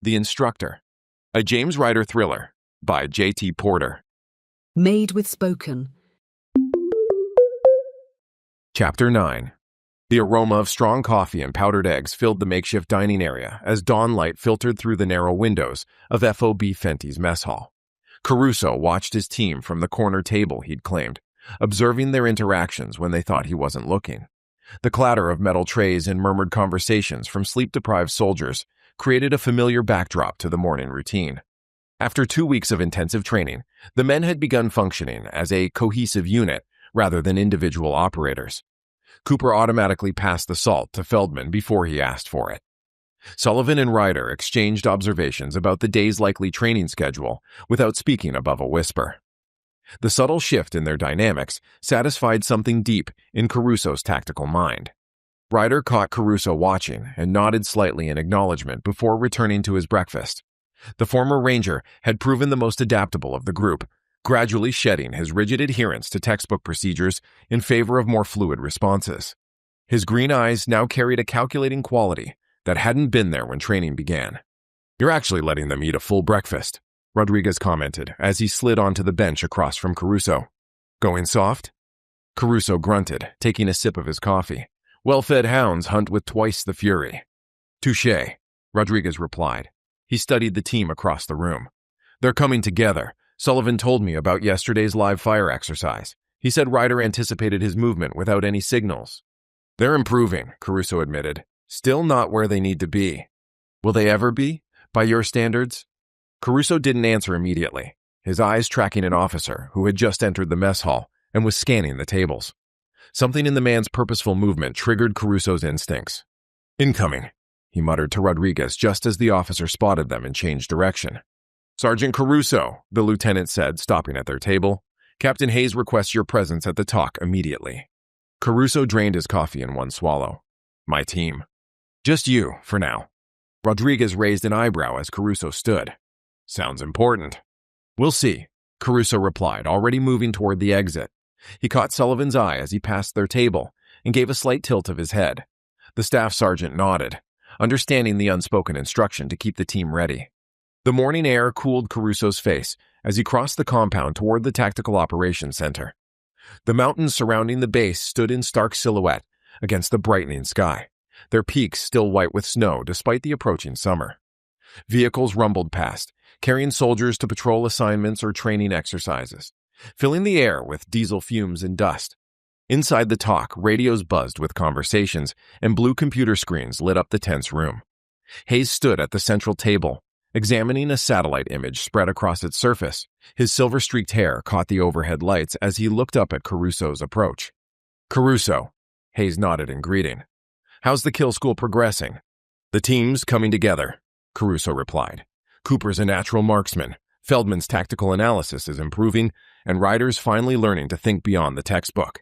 The Instructor, a James Ryder thriller by J.T. Porter. Made with Spoken. Chapter 9. The aroma of strong coffee and powdered eggs filled the makeshift dining area as dawn light filtered through the narrow windows of F.O.B. Fenty's mess hall. Caruso watched his team from the corner table he'd claimed, observing their interactions when they thought he wasn't looking. The clatter of metal trays and murmured conversations from sleep-deprived soldiers created a familiar backdrop to the morning routine. After 2 weeks of intensive training, the men had begun functioning as a cohesive unit rather than individual operators. Cooper automatically passed the salt to Feldman before he asked for it. Sullivan and Ryder exchanged observations about the day's likely training schedule without speaking above a whisper. The subtle shift in their dynamics satisfied something deep in Caruso's tactical mind. Ryder caught Caruso watching and nodded slightly in acknowledgement before returning to his breakfast. The former ranger had proven the most adaptable of the group, gradually shedding his rigid adherence to textbook procedures in favor of more fluid responses. His green eyes now carried a calculating quality that hadn't been there when training began. "You're actually letting them eat a full breakfast," Rodriguez commented as he slid onto the bench across from Caruso. "Going soft?" Caruso grunted, taking a sip of his coffee. "Well-fed hounds hunt with twice the fury." "Touché," Rodriguez replied. He studied the team across the room. "They're coming together. Sullivan told me about yesterday's live fire exercise. He said Ryder anticipated his movement without any signals." "They're improving," Caruso admitted. "Still not where they need to be." "Will they ever be, by your standards?" Caruso didn't answer immediately, his eyes tracking an officer who had just entered the mess hall and was scanning the tables. Something in the man's purposeful movement triggered Caruso's instincts. "Incoming," he muttered to Rodriguez just as the officer spotted them and changed direction. "Sergeant Caruso," the lieutenant said, stopping at their table. "Captain Hayes requests your presence at the talk immediately." Caruso drained his coffee in one swallow. "My team." "Just you, for now." Rodriguez raised an eyebrow as Caruso stood. "Sounds important." "We'll see," Caruso replied, already moving toward the exit. He caught Sullivan's eye as he passed their table and gave a slight tilt of his head. The staff sergeant nodded, understanding the unspoken instruction to keep the team ready. The morning air cooled Caruso's face as he crossed the compound toward the Tactical Operations Center. The mountains surrounding the base stood in stark silhouette against the brightening sky, their peaks still white with snow despite the approaching summer. Vehicles rumbled past, carrying soldiers to patrol assignments or training exercises, filling the air with diesel fumes and dust. Inside the talk, radios buzzed with conversations, and blue computer screens lit up the tense room. Hayes stood at the central table, examining a satellite image spread across its surface. His silver-streaked hair caught the overhead lights as he looked up at Caruso's approach. "Caruso," Hayes nodded in greeting. "How's the kill school progressing?" "The team's coming together," Caruso replied. "Cooper's a natural marksman, Feldman's tactical analysis is improving, and Ryder's finally learning to think beyond the textbook.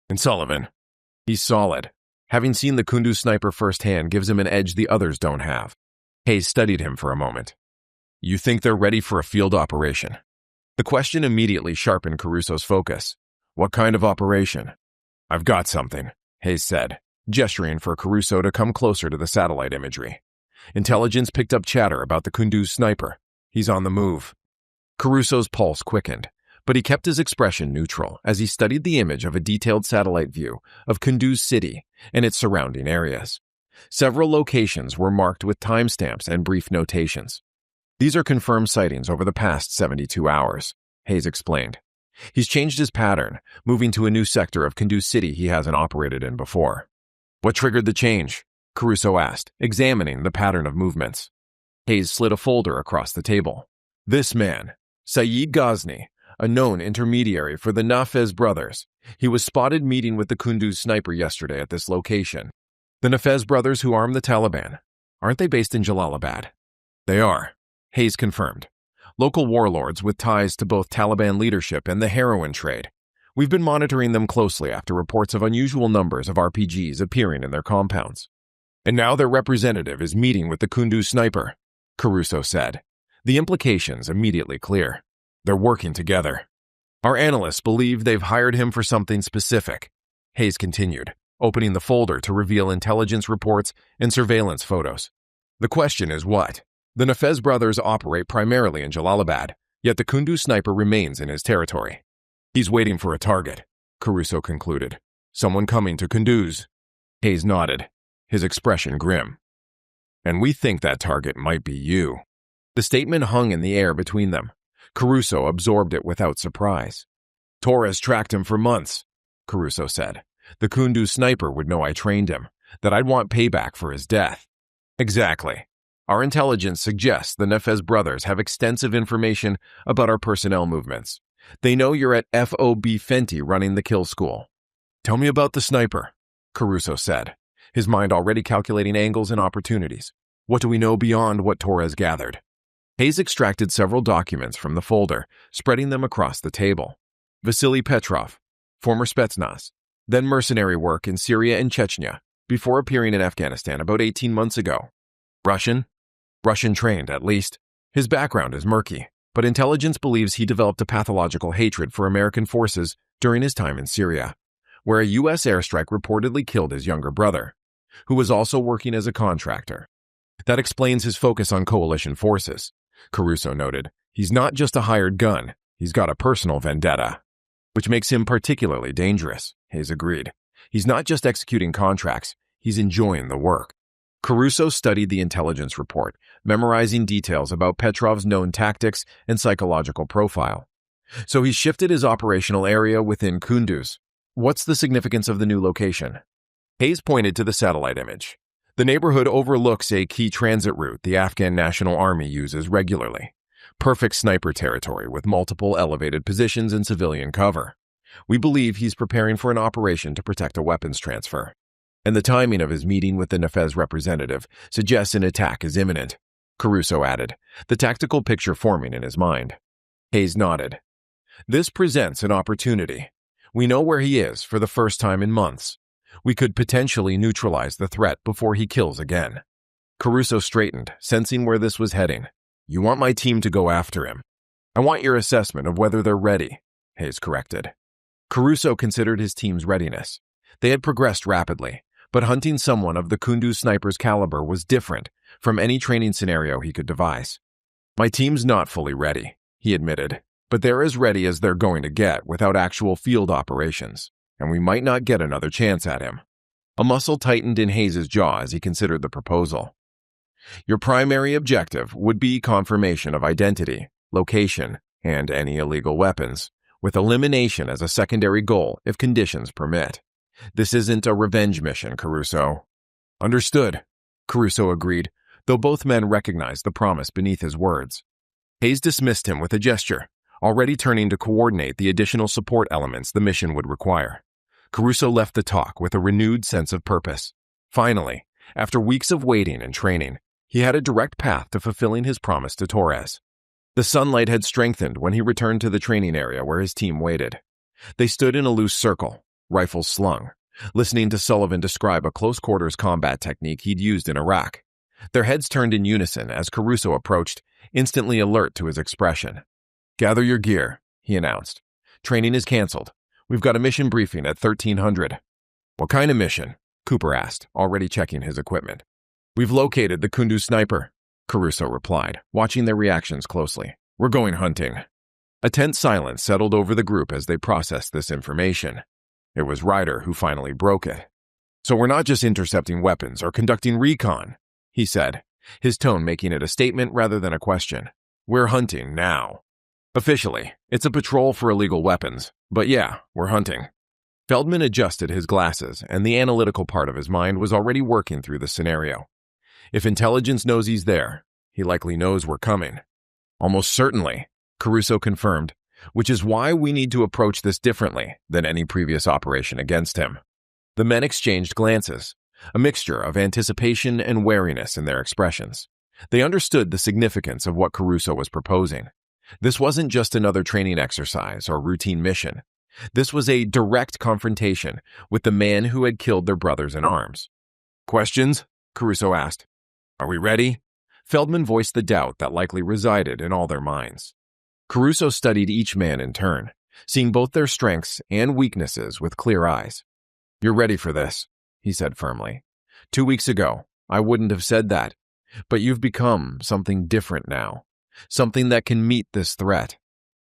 And Sullivan, he's solid. Having seen the Kunduz sniper firsthand gives him an edge the others don't have." Hayes studied him for a moment. "You think they're ready for a field operation?" The question immediately sharpened Caruso's focus. "What kind of operation?" "I've got something," Hayes said, gesturing for Caruso to come closer to the satellite imagery. "Intelligence picked up chatter about the Kunduz sniper. He's on the move." Caruso's pulse quickened, but he kept his expression neutral as he studied the image of a detailed satellite view of Kunduz City and its surrounding areas. Several locations were marked with timestamps and brief notations. "These are confirmed sightings over the past 72 hours, Hayes explained. He's changed his pattern, moving to a new sector of Kunduz City he hasn't operated in before. "What triggered the change?" Caruso asked, examining the pattern of movements. Hayes slid a folder across the table. "This man, Saeed Ghazni, a known intermediary for the Nafez brothers. He was spotted meeting with the Kunduz sniper yesterday at this location. The Nafez brothers who arm the Taliban. Aren't they based in Jalalabad?" "They are," Hayes confirmed. "Local warlords with ties to both Taliban leadership and the heroin trade. We've been monitoring them closely after reports of unusual numbers of RPGs appearing in their compounds. And now their representative is meeting with the Kunduz sniper," Caruso said. The implications immediately clear. They're working together. "Our analysts believe they've hired him for something specific," Hayes continued, opening the folder to reveal intelligence reports and surveillance photos. "The question is what? The Nafez brothers operate primarily in Jalalabad, yet the Kunduz sniper remains in his territory. He's waiting for a target, Caruso concluded. Someone coming to Kunduz. Hayes nodded, his expression grim. And we think that target might be you. The statement hung in the air between them. Caruso absorbed it without surprise. Torres tracked him for months, Caruso said. The Kunduz sniper would know I trained him, that I'd want payback for his death. Exactly. Our intelligence suggests the Nafez brothers have extensive information about our personnel movements. They know you're at FOB Fenty running the kill school. Tell me about the sniper, Caruso said, his mind already calculating angles and opportunities. What do we know beyond what Torres gathered? Hayes extracted several documents from the folder, spreading them across the table. Vasily Petrov, former Spetsnaz, then mercenary work in Syria and Chechnya, before appearing in Afghanistan about 18 months ago. Russian? Russian trained, at least. His background is murky, but intelligence believes he developed a pathological hatred for American forces during his time in Syria, where a U.S. airstrike reportedly killed his younger brother, who was also working as a contractor. That explains his focus on coalition forces. Caruso noted, he's not just a hired gun, he's got a personal vendetta. Which makes him particularly dangerous, Hayes agreed. He's not just executing contracts, he's enjoying the work. Caruso studied the intelligence report, memorizing details about Petrov's known tactics and psychological profile. So he shifted his operational area within Kunduz. What's the significance of the new location? Hayes pointed to the satellite image. The neighborhood overlooks a key transit route the Afghan National Army uses regularly. Perfect sniper territory with multiple elevated positions and civilian cover. We believe he's preparing for an operation to protect a weapons transfer. And the timing of his meeting with the Nafez representative suggests an attack is imminent, Caruso added, the tactical picture forming in his mind. Hayes nodded. This presents an opportunity. We know where he is for the first time in months. We could potentially neutralize the threat before he kills again. Caruso straightened, sensing where this was heading. You want my team to go after him. I want your assessment of whether they're ready, Hayes corrected. Caruso considered his team's readiness. They had progressed rapidly, but hunting someone of the Kunduz sniper's caliber was different from any training scenario he could devise. My team's not fully ready, he admitted, but they're as ready as they're going to get without actual field operations, and we might not get another chance at him. A muscle tightened in Hayes' jaw as he considered the proposal. Your primary objective would be confirmation of identity, location, and any illegal weapons, with elimination as a secondary goal if conditions permit. This isn't a revenge mission, Caruso. Understood, Caruso agreed, though both men recognized the promise beneath his words. Hayes dismissed him with a gesture, already turning to coordinate the additional support elements the mission would require. Caruso left the talk with a renewed sense of purpose. Finally, after weeks of waiting and training, he had a direct path to fulfilling his promise to Torres. The sunlight had strengthened when he returned to the training area where his team waited. They stood in a loose circle, rifles slung, listening to Sullivan describe a close-quarters combat technique he'd used in Iraq. Their heads turned in unison as Caruso approached, instantly alert to his expression. Gather your gear, he announced. Training is canceled. We've got a mission briefing at 1300. What kind of mission? Cooper asked, already checking his equipment. We've located the Kunduz sniper, Caruso replied, watching their reactions closely. We're going hunting. A tense silence settled over the group as they processed this information. It was Ryder who finally broke it. So we're not just intercepting weapons or conducting recon, he said, his tone making it a statement rather than a question. We're hunting now. Officially, it's a patrol for illegal weapons, but yeah, we're hunting. Feldman adjusted his glasses, and the analytical part of his mind was already working through the scenario. If intelligence knows he's there, he likely knows we're coming. Almost certainly, Caruso confirmed, which is why we need to approach this differently than any previous operation against him. The men exchanged glances, a mixture of anticipation and wariness in their expressions. They understood the significance of what Caruso was proposing. This wasn't just another training exercise or routine mission. This was a direct confrontation with the man who had killed their brothers in arms. Questions? Caruso asked. Are we ready? Feldman voiced the doubt that likely resided in all their minds. Caruso studied each man in turn, seeing both their strengths and weaknesses with clear eyes. You're ready for this, he said firmly. 2 weeks ago, I wouldn't have said that, But you've become something different now, something that can meet this threat.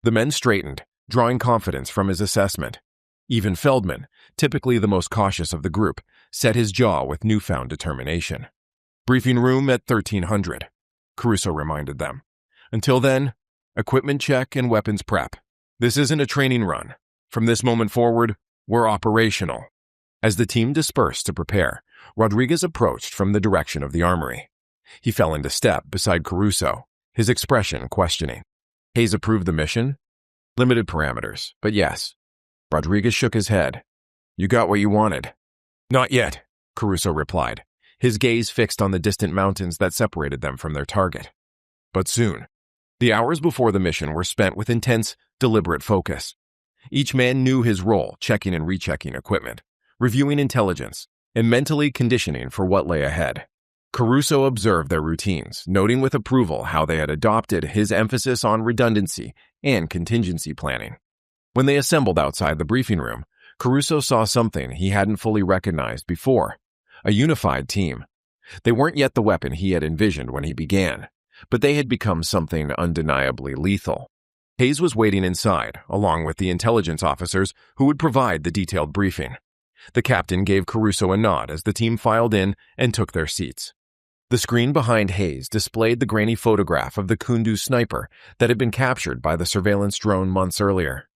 The men straightened, drawing confidence from his assessment. Even Feldman, typically the most cautious of the group, set his jaw with newfound determination. Briefing room at 1300, Caruso reminded them. Until then, equipment check and weapons prep. This isn't a training run. From this moment forward, we're operational. As the team dispersed to prepare, Rodriguez approached from the direction of the armory. He fell into step beside Caruso, his expression questioning. Hayes approved the mission? Limited parameters, but yes. Rodriguez shook his head. You got what you wanted. Not yet, Caruso replied, his gaze fixed on the distant mountains that separated them from their target. But soon. The hours before the mission were spent with intense, deliberate focus. Each man knew his role, checking and rechecking equipment, reviewing intelligence, and mentally conditioning for what lay ahead. Caruso observed their routines, noting with approval how they had adopted his emphasis on redundancy and contingency planning. When they assembled outside the briefing room, Caruso saw something he hadn't fully recognized before: a unified team. They weren't yet the weapon he had envisioned when he began, but they had become something undeniably lethal. Hayes was waiting inside, along with the intelligence officers who would provide the detailed briefing. The captain gave Caruso a nod as the team filed in and took their seats. The screen behind Hayes displayed the grainy photograph of the Kunduz sniper that had been captured by the surveillance drone months earlier.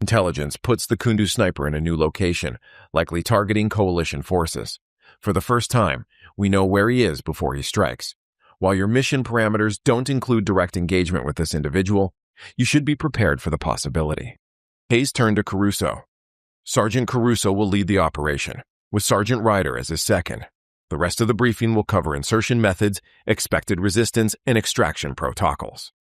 Intelligence puts the Kunduz sniper in a new location, likely targeting coalition forces. For the first time, we know where he is before he strikes. While your mission parameters don't include direct engagement with this individual, you should be prepared for the possibility. Hayes turned to Caruso. Sergeant Caruso will lead the operation, with Sergeant Ryder as his second. The rest of the briefing will cover insertion methods, expected resistance, and extraction protocols.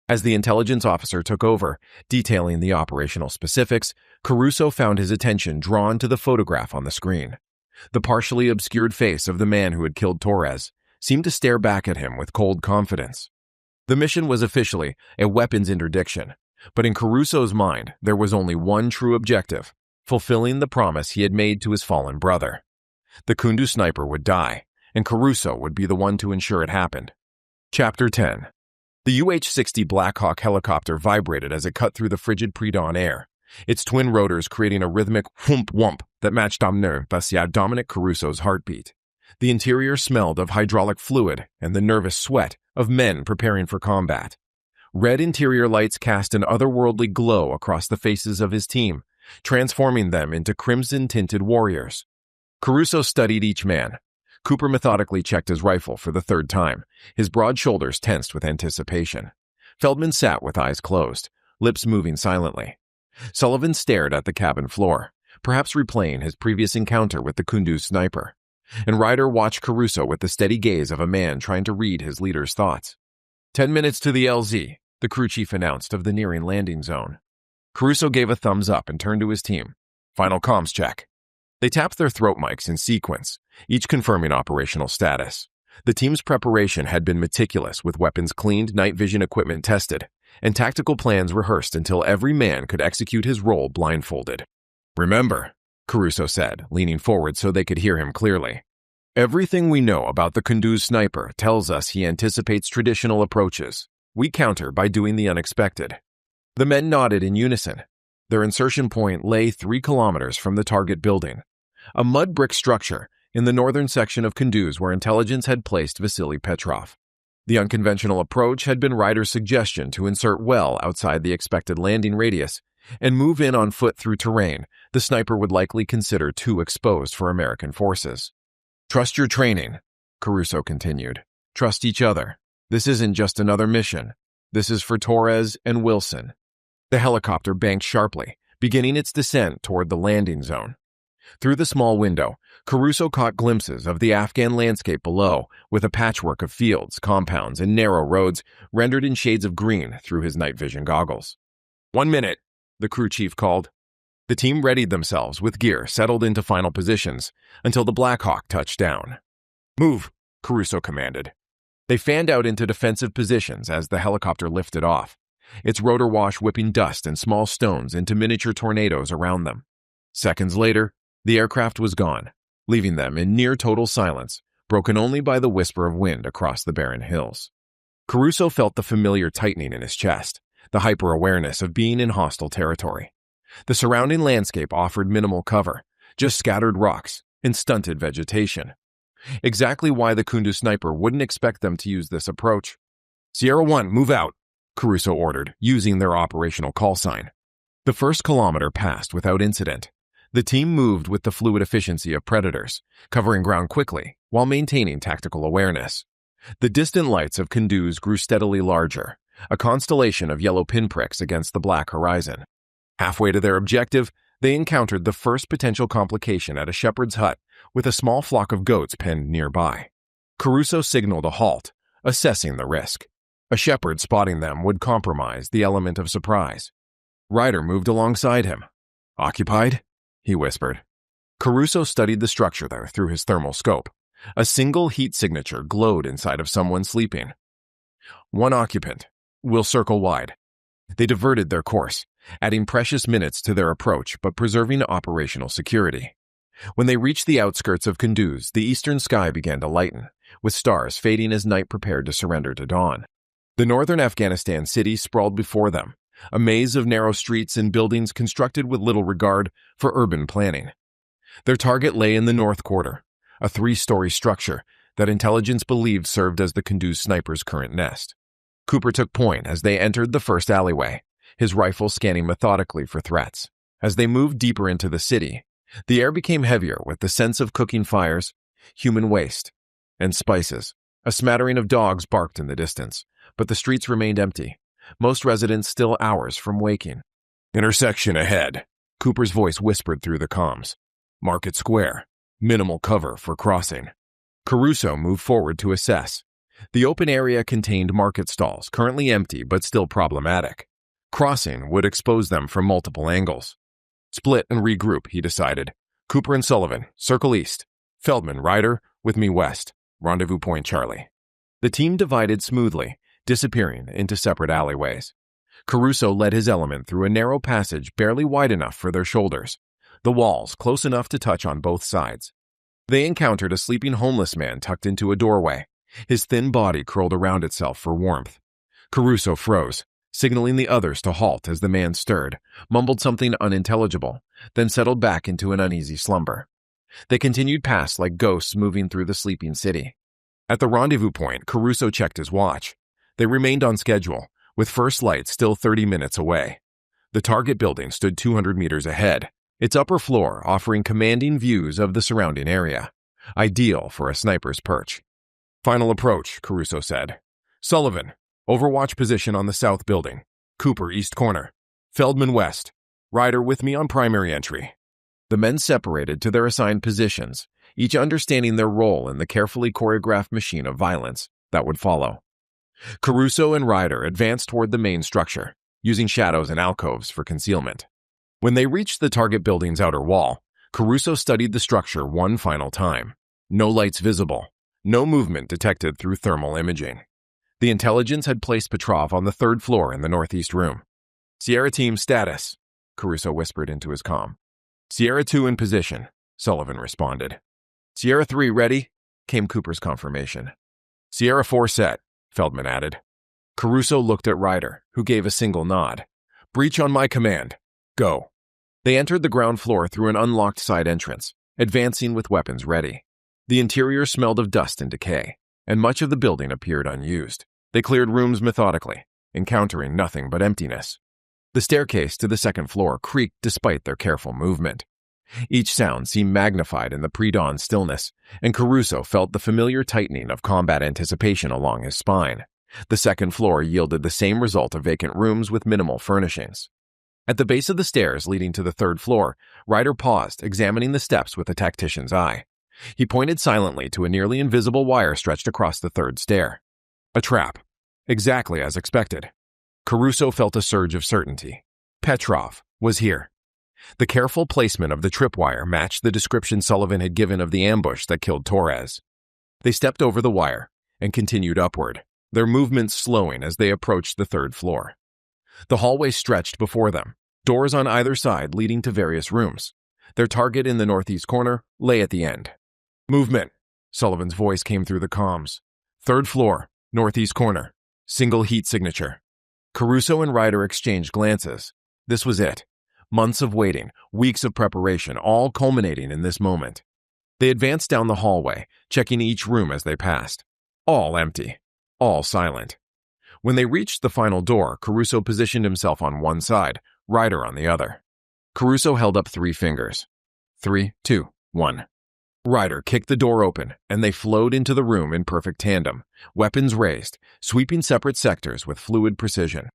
As the intelligence officer took over, detailing the operational specifics, Caruso found his attention drawn to the photograph on the screen. The partially obscured face of the man who had killed Torres seemed to stare back at him with cold confidence. The mission was officially a weapons interdiction, but in Caruso's mind, there was only one true objective: fulfilling the promise he had made to his fallen brother. The Kunduz sniper would die, and Caruso would be the one to ensure it happened. Chapter 10. The UH-60 Black Hawk helicopter vibrated as it cut through the frigid pre-dawn air, its twin rotors creating a rhythmic whoomp-whoomp that matched Dominic Caruso's heartbeat. The interior smelled of hydraulic fluid and the nervous sweat of men preparing for combat. Red interior lights cast an otherworldly glow across the faces of his team, transforming them into crimson-tinted warriors. Caruso studied each man. Cooper methodically checked his rifle for the third time, his broad shoulders tensed with anticipation. Feldman sat with eyes closed, lips moving silently. Sullivan stared at the cabin floor, perhaps replaying his previous encounter with the Kunduz sniper. And Ryder watched Caruso with the steady gaze of a man trying to read his leader's thoughts. 10 minutes to the LZ, the crew chief announced of the nearing landing zone. Caruso gave a thumbs up and turned to his team. Final comms check. They tapped their throat mics in sequence, each confirming operational status. The team's preparation had been meticulous, with weapons cleaned, night vision equipment tested, and tactical plans rehearsed until every man could execute his role blindfolded. Remember, Caruso said, leaning forward so they could hear him clearly. Everything we know about the Kunduz sniper tells us he anticipates traditional approaches. We counter by doing the unexpected. The men nodded in unison. Their insertion point lay 3 kilometers from the target building, a mud brick structure in the northern section of Kunduz where intelligence had placed Vasily Petrov. The unconventional approach had been Ryder's suggestion to insert well outside the expected landing radius and move in on foot through terrain the sniper would likely consider too exposed for American forces. Trust your training, Caruso continued. Trust each other. This isn't just another mission. This is for Torres and Wilson. The helicopter banked sharply, beginning its descent toward the landing zone. Through the small window, Caruso caught glimpses of the Afghan landscape below, with a patchwork of fields, compounds, and narrow roads rendered in shades of green through his night vision goggles. 1 minute, the crew chief called. The team readied themselves with gear settled into final positions until the Black Hawk touched down. Move, Caruso commanded. They fanned out into defensive positions as the helicopter lifted off, its rotor wash whipping dust and small stones into miniature tornadoes around them. Seconds later, the aircraft was gone, leaving them in near total silence, broken only by the whisper of wind across the barren hills. Caruso felt the familiar tightening in his chest, the hyper-awareness of being in hostile territory. The surrounding landscape offered minimal cover, just scattered rocks and stunted vegetation. Exactly why the Kundu sniper wouldn't expect them to use this approach. "Sierra 1, move out," Caruso ordered, using their operational call sign. The first kilometer passed without incident. The team moved with the fluid efficiency of predators, covering ground quickly while maintaining tactical awareness. The distant lights of Kunduz grew steadily larger, a constellation of yellow pinpricks against the black horizon. Halfway to their objective, they encountered the first potential complication at a shepherd's hut with a small flock of goats penned nearby. Caruso signaled a halt, assessing the risk. A shepherd spotting them would compromise the element of surprise. Ryder moved alongside him. "Occupied?" he whispered. Caruso studied the structure there through his thermal scope. A single heat signature glowed inside of someone sleeping. "One occupant. We'll circle wide." They diverted their course, adding precious minutes to their approach but preserving operational security. When they reached the outskirts of Kunduz, the eastern sky began to lighten, with stars fading as night prepared to surrender to dawn. The northern Afghanistan city sprawled before them, a maze of narrow streets and buildings constructed with little regard for urban planning. Their target lay in the North Quarter, a 3-story structure that intelligence believed served as the Kunduz sniper's current nest. Cooper took point as they entered the first alleyway, his rifle scanning methodically for threats. As they moved deeper into the city, the air became heavier with the sense of cooking fires, human waste, and spices. A smattering of dogs barked in the distance, but the streets remained empty, most residents still hours from waking. "Intersection ahead," Cooper's voice whispered through the comms. "Market Square. Minimal cover for crossing." Caruso moved forward to assess. The open area contained market stalls, currently empty but still problematic. Crossing would expose them from multiple angles. "Split and regroup," he decided. "Cooper and Sullivan, circle east. Feldman, Ryder, with me west. Rendezvous point Charlie." The team divided smoothly, disappearing into separate alleyways. Caruso led his element through a narrow passage barely wide enough for their shoulders, the walls close enough to touch on both sides. They encountered a sleeping homeless man tucked into a doorway, his thin body curled around itself for warmth. Caruso froze, signaling the others to halt as the man stirred, mumbled something unintelligible, then settled back into an uneasy slumber. They continued past like ghosts moving through the sleeping city. At the rendezvous point, Caruso checked his watch. They remained on schedule, with first light still 30 minutes away. The target building stood 200 meters ahead, its upper floor offering commanding views of the surrounding area, ideal for a sniper's perch. "Final approach," Caruso said. "Sullivan, overwatch position on the south building. Cooper, east corner. Feldman, west. Ryder with me on primary entry." The men separated to their assigned positions, each understanding their role in the carefully choreographed machine of violence that would follow. Caruso and Ryder advanced toward the main structure, using shadows and alcoves for concealment. When they reached the target building's outer wall, Caruso studied the structure one final time. No lights visible, no movement detected through thermal imaging. The intelligence had placed Petrov on the 3rd floor in the northeast room. "Sierra team status," Caruso whispered into his comm. "Sierra 2 in position," Sullivan responded. "Sierra 3 ready," came Cooper's confirmation. "Sierra 4 set," Feldman added. Caruso looked at Ryder, who gave a single nod. "Breach on my command. Go." They entered the ground floor through an unlocked side entrance, advancing with weapons ready. The interior smelled of dust and decay, and much of the building appeared unused. They cleared rooms methodically, encountering nothing but emptiness. The staircase to the 2nd floor creaked despite their careful movement. Each sound seemed magnified in the pre-dawn stillness, and Caruso felt the familiar tightening of combat anticipation along his spine. The 2nd floor yielded the same result of vacant rooms with minimal furnishings. At the base of the stairs leading to the 3rd floor, Ryder paused, examining the steps with a tactician's eye. He pointed silently to a nearly invisible wire stretched across the 3rd stair. A trap. Exactly as expected. Caruso felt a surge of certainty. Petrov was here. The careful placement of the tripwire matched the description Sullivan had given of the ambush that killed Torres. They stepped over the wire and continued upward, their movements slowing as they approached the 3rd floor. The hallway stretched before them, doors on either side leading to various rooms. Their target in the northeast corner lay at the end. "Movement," Sullivan's voice came through the comms. "Third floor, northeast corner. Single heat signature." Caruso and Ryder exchanged glances. This was it. Months of waiting, weeks of preparation, all culminating in this moment. They advanced down the hallway, checking each room as they passed. All empty. All silent. When they reached the final door, Caruso positioned himself on one side, Ryder on the other. Caruso held up 3 fingers. 3, 2, 1. Ryder kicked the door open, and they flowed into the room in perfect tandem, weapons raised, sweeping separate sectors with fluid precision.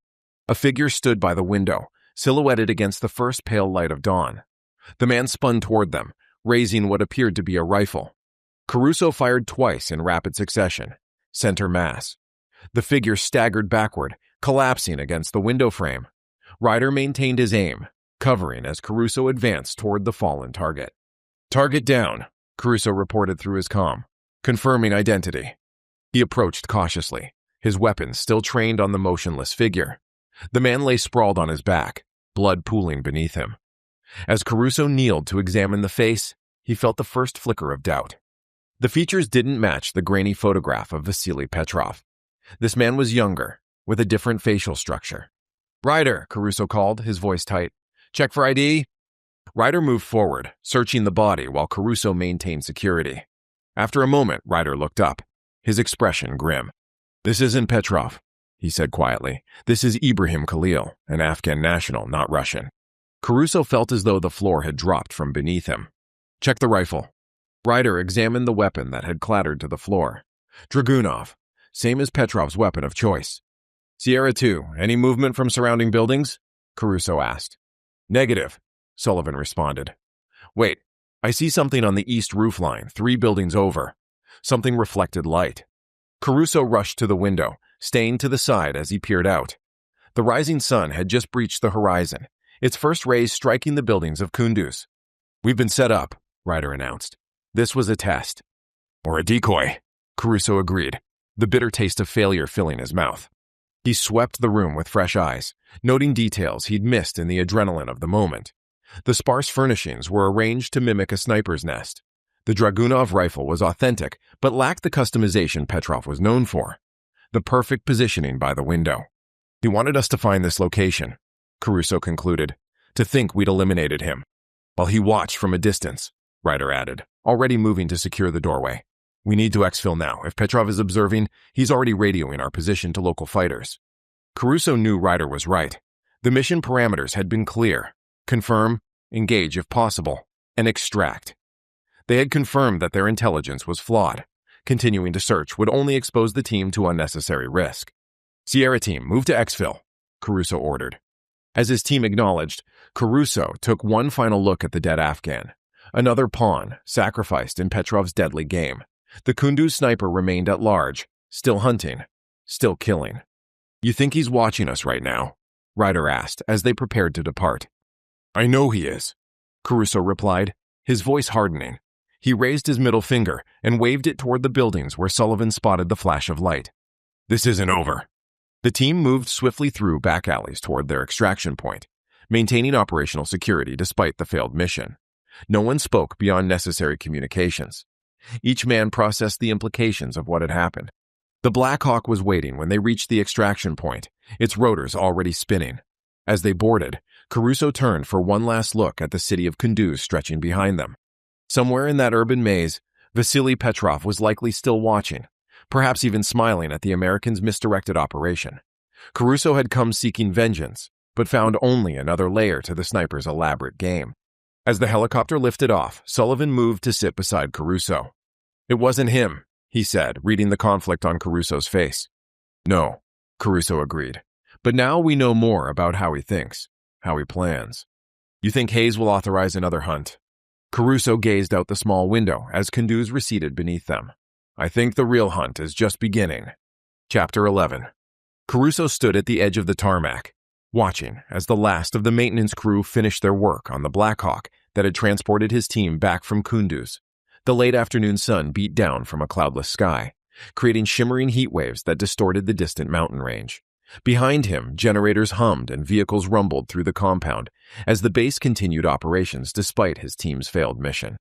A figure stood by the window, silhouetted against the first pale light of dawn. The man spun toward them, raising what appeared to be a rifle. Caruso fired twice in rapid succession. Center mass. The figure staggered backward, collapsing against the window frame. Ryder maintained his aim, covering as Caruso advanced toward the fallen target. "Target down," Caruso reported through his comm, confirming identity. He approached cautiously, his weapons still trained on the motionless figure. The man lay sprawled on his back, blood pooling beneath him. As Caruso kneeled to examine the face, he felt the first flicker of doubt. The features didn't match the grainy photograph of Vasily Petrov. This man was younger, with a different facial structure. "Ryder," Caruso called, his voice tight. "Check for ID?" Ryder moved forward, searching the body while Caruso maintained security. After a moment, Ryder looked up, his expression grim. "This isn't Petrov," he said quietly. "This is Ibrahim Khalil, an Afghan national, not Russian." Caruso felt as though the floor had dropped from beneath him. "Check the rifle." Ryder examined the weapon that had clattered to the floor. Dragunov, same as Petrov's weapon of choice. "Sierra 2, any movement from surrounding buildings?" Caruso asked. "Negative," Sullivan responded. "Wait, I see something on the east roof line, 3 buildings over." Something reflected light. Caruso rushed to the window, staying to the side as he peered out. The rising sun had just breached the horizon, its first rays striking the buildings of Kunduz. "We've been set up," Ryder announced. This was a test. "Or a decoy," Caruso agreed, the bitter taste of failure filling his mouth. He swept the room with fresh eyes, noting details he'd missed in the adrenaline of the moment. The sparse furnishings were arranged to mimic a sniper's nest. The Dragunov rifle was authentic, but lacked the customization Petrov was known for. The perfect positioning by the window. "He wanted us to find this location," Caruso concluded, "to think we'd eliminated him. While he watched from a distance," Ryder added, already moving to secure the doorway. "We need to exfil now. If Petrov is observing, he's already radioing our position to local fighters." Caruso knew Ryder was right. The mission parameters had been clear. Confirm, engage if possible, and extract. They had confirmed that their intelligence was flawed. Continuing to search would only expose the team to unnecessary risk. "Sierra team, move to exfil," Caruso ordered. As his team acknowledged, Caruso took one final look at the dead Afghan. Another pawn, sacrificed in Petrov's deadly game. The Kunduz sniper remained at large, still hunting, still killing. "You think he's watching us right now?" Ryder asked as they prepared to depart. "I know he is," Caruso replied, his voice hardening. He raised his middle finger and waved it toward the buildings where Sullivan spotted the flash of light. "This isn't over." The team moved swiftly through back alleys toward their extraction point, maintaining operational security despite the failed mission. No one spoke beyond necessary communications. Each man processed the implications of what had happened. The Black Hawk was waiting when they reached the extraction point, its rotors already spinning. As they boarded, Caruso turned for one last look at the city of Kunduz stretching behind them. Somewhere in that urban maze, Vasily Petrov was likely still watching, perhaps even smiling at the Americans' misdirected operation. Caruso had come seeking vengeance, but found only another layer to the sniper's elaborate game. As the helicopter lifted off, Sullivan moved to sit beside Caruso. "It wasn't him," he said, reading the conflict on Caruso's face. "No," Caruso agreed. "But now we know more about how he thinks, how he plans. You think Hayes will authorize another hunt?" Caruso gazed out the small window as Kunduz receded beneath them. "I think the real hunt is just beginning." Chapter 11. Caruso stood at the edge of the tarmac, watching as the last of the maintenance crew finished their work on the Black Hawk that had transported his team back from Kunduz. The late afternoon sun beat down from a cloudless sky, creating shimmering heat waves that distorted the distant mountain range. Behind him, generators hummed and vehicles rumbled through the compound as the base continued operations despite his team's failed mission.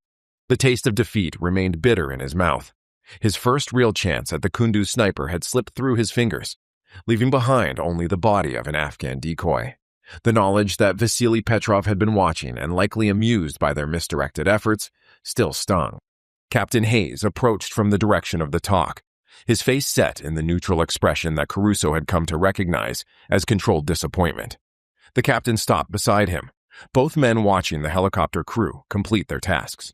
The taste of defeat remained bitter in his mouth. His first real chance at the Kunduz sniper had slipped through his fingers, leaving behind only the body of an Afghan decoy. The knowledge that Vasily Petrov had been watching and likely amused by their misdirected efforts still stung. Captain Hayes approached from the direction of the talk, his face set in the neutral expression that Caruso had come to recognize as controlled disappointment. The captain stopped beside him, both men watching the helicopter crew complete their tasks.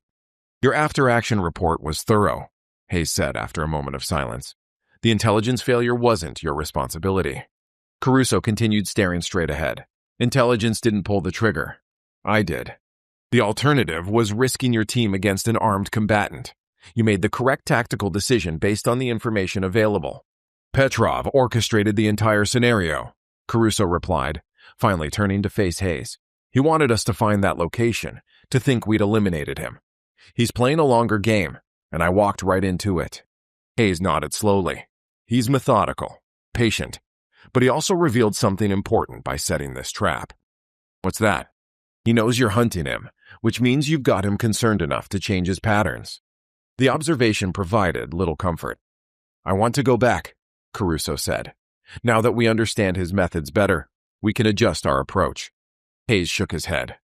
"Your after-action report was thorough," Hayes said after a moment of silence. "The intelligence failure wasn't your responsibility." Caruso continued staring straight ahead. "Intelligence didn't pull the trigger. I did. The alternative was risking your team against an armed combatant. You made the correct tactical decision based on the information available." "Petrov orchestrated the entire scenario," Caruso replied, finally turning to face Hayes. "He wanted us to find that location, to think we'd eliminated him. He's playing a longer game, and I walked right into it." Hayes nodded slowly. "He's methodical, patient, but he also revealed something important by setting this trap." "What's that?" "He knows you're hunting him, which means you've got him concerned enough to change his patterns." The observation provided little comfort. "I want to go back," Caruso said. "Now that we understand his methods better, we can adjust our approach." Hayes shook his head.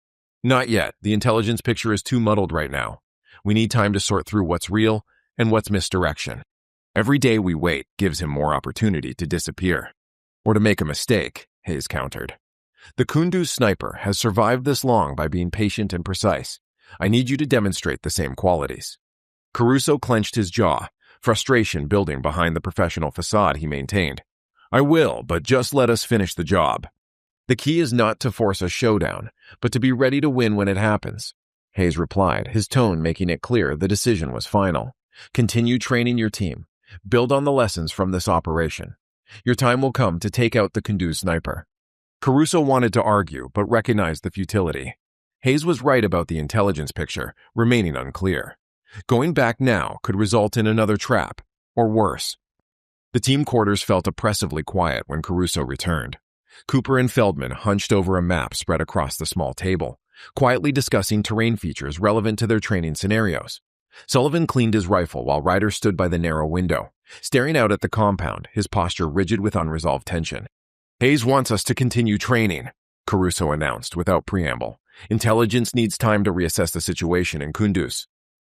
"Not yet. The intelligence picture is too muddled right now. We need time to sort through what's real and what's misdirection. Every day we wait gives him more opportunity to disappear." "Or to make a mistake," Hayes countered. "The Kunduz sniper has survived this long by being patient and precise. I need you to demonstrate the same qualities." Caruso clenched his jaw, frustration building behind the professional facade he maintained. "I will, but just let us finish the job. The key is not to force a showdown, but to be ready to win when it happens," Hayes replied, his tone making it clear the decision was final. "Continue training your team. Build on the lessons from this operation. Your time will come to take out the Kunduz sniper." Caruso wanted to argue, but recognized the futility. Hayes was right about the intelligence picture remaining unclear. Going back now could result in another trap, or worse. The team quarters felt oppressively quiet when Caruso returned. Cooper and Feldman hunched over a map spread across the small table, quietly discussing terrain features relevant to their training scenarios. Sullivan cleaned his rifle while Ryder stood by the narrow window, staring out at the compound, his posture rigid with unresolved tension. "Hayes wants us to continue training," Caruso announced without preamble. "Intelligence needs time to reassess the situation in Kunduz."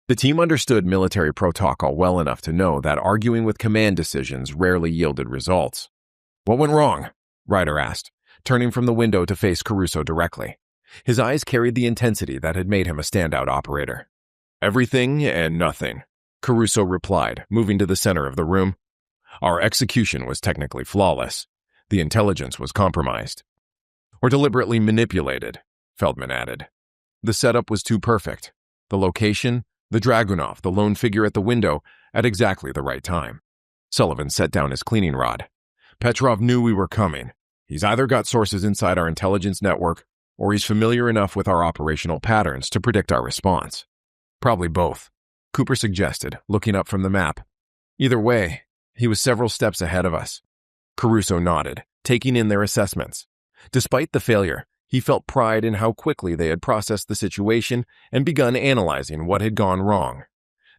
The team understood military protocol well enough to know that arguing with command decisions rarely yielded results. "What went wrong?" Ryder asked, turning from the window to face Caruso directly. His eyes carried the intensity that had made him a standout operator. "Everything and nothing," Caruso replied, moving to the center of the room. "Our execution was technically flawless. The intelligence was compromised. Or deliberately manipulated," Feldman added. "The setup was too perfect. The location, the Dragunov, the lone figure at the window, at exactly the right time." Sullivan set down his cleaning rod. "Petrov knew we were coming. He's either got sources inside our intelligence network, or he's familiar enough with our operational patterns to predict our response." "Probably both," Cooper suggested, looking up from the map. "Either way, he was several steps ahead of us." Caruso nodded, taking in their assessments. Despite the failure, he felt pride in how quickly they had processed the situation and begun analyzing what had gone wrong.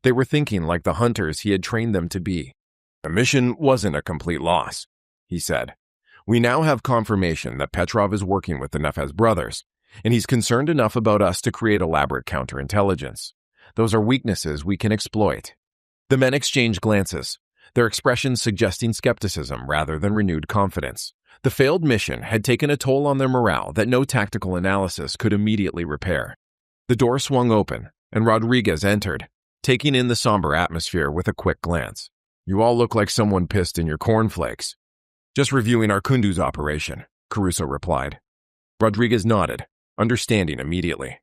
They were thinking like the hunters he had trained them to be. "The mission wasn't a complete loss," he said. "We now have confirmation that Petrov is working with the Nefez brothers, and he's concerned enough about us to create elaborate counterintelligence. Those are weaknesses we can exploit." The men exchanged glances, their expressions suggesting skepticism rather than renewed confidence. The failed mission had taken a toll on their morale that no tactical analysis could immediately repair. The door swung open, and Rodriguez entered, taking in the somber atmosphere with a quick glance. "You all look like someone pissed in your cornflakes." "Just reviewing our Kunduz operation," Caruso replied. Rodriguez nodded, understanding immediately.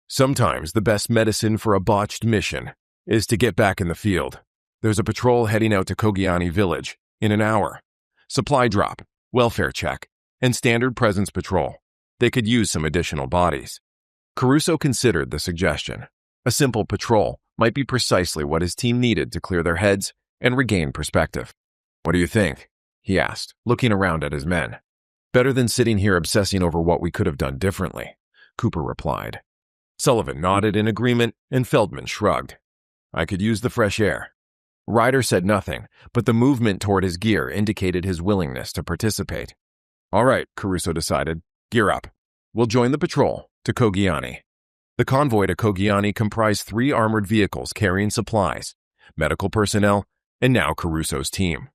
"Sometimes the best medicine for a botched mission is to get back in the field. There's a patrol heading out to Kogiani village in an hour. Supply drop, welfare check, and standard presence patrol. They could use some additional bodies." Caruso considered the suggestion. A simple patrol might be precisely what his team needed to clear their heads and regain perspective. "What do you think?" he asked, looking around at his men. "Better than sitting here obsessing over what we could have done differently," Cooper replied. Sullivan nodded in agreement, and Feldman shrugged. "I could use the fresh air." Ryder said nothing, but the movement toward his gear indicated his willingness to participate. All right, Caruso decided. Gear up. We'll join the patrol to Kogiani. The convoy to Kogiani comprised 3 armored vehicles carrying supplies, medical personnel, and now Caruso's team.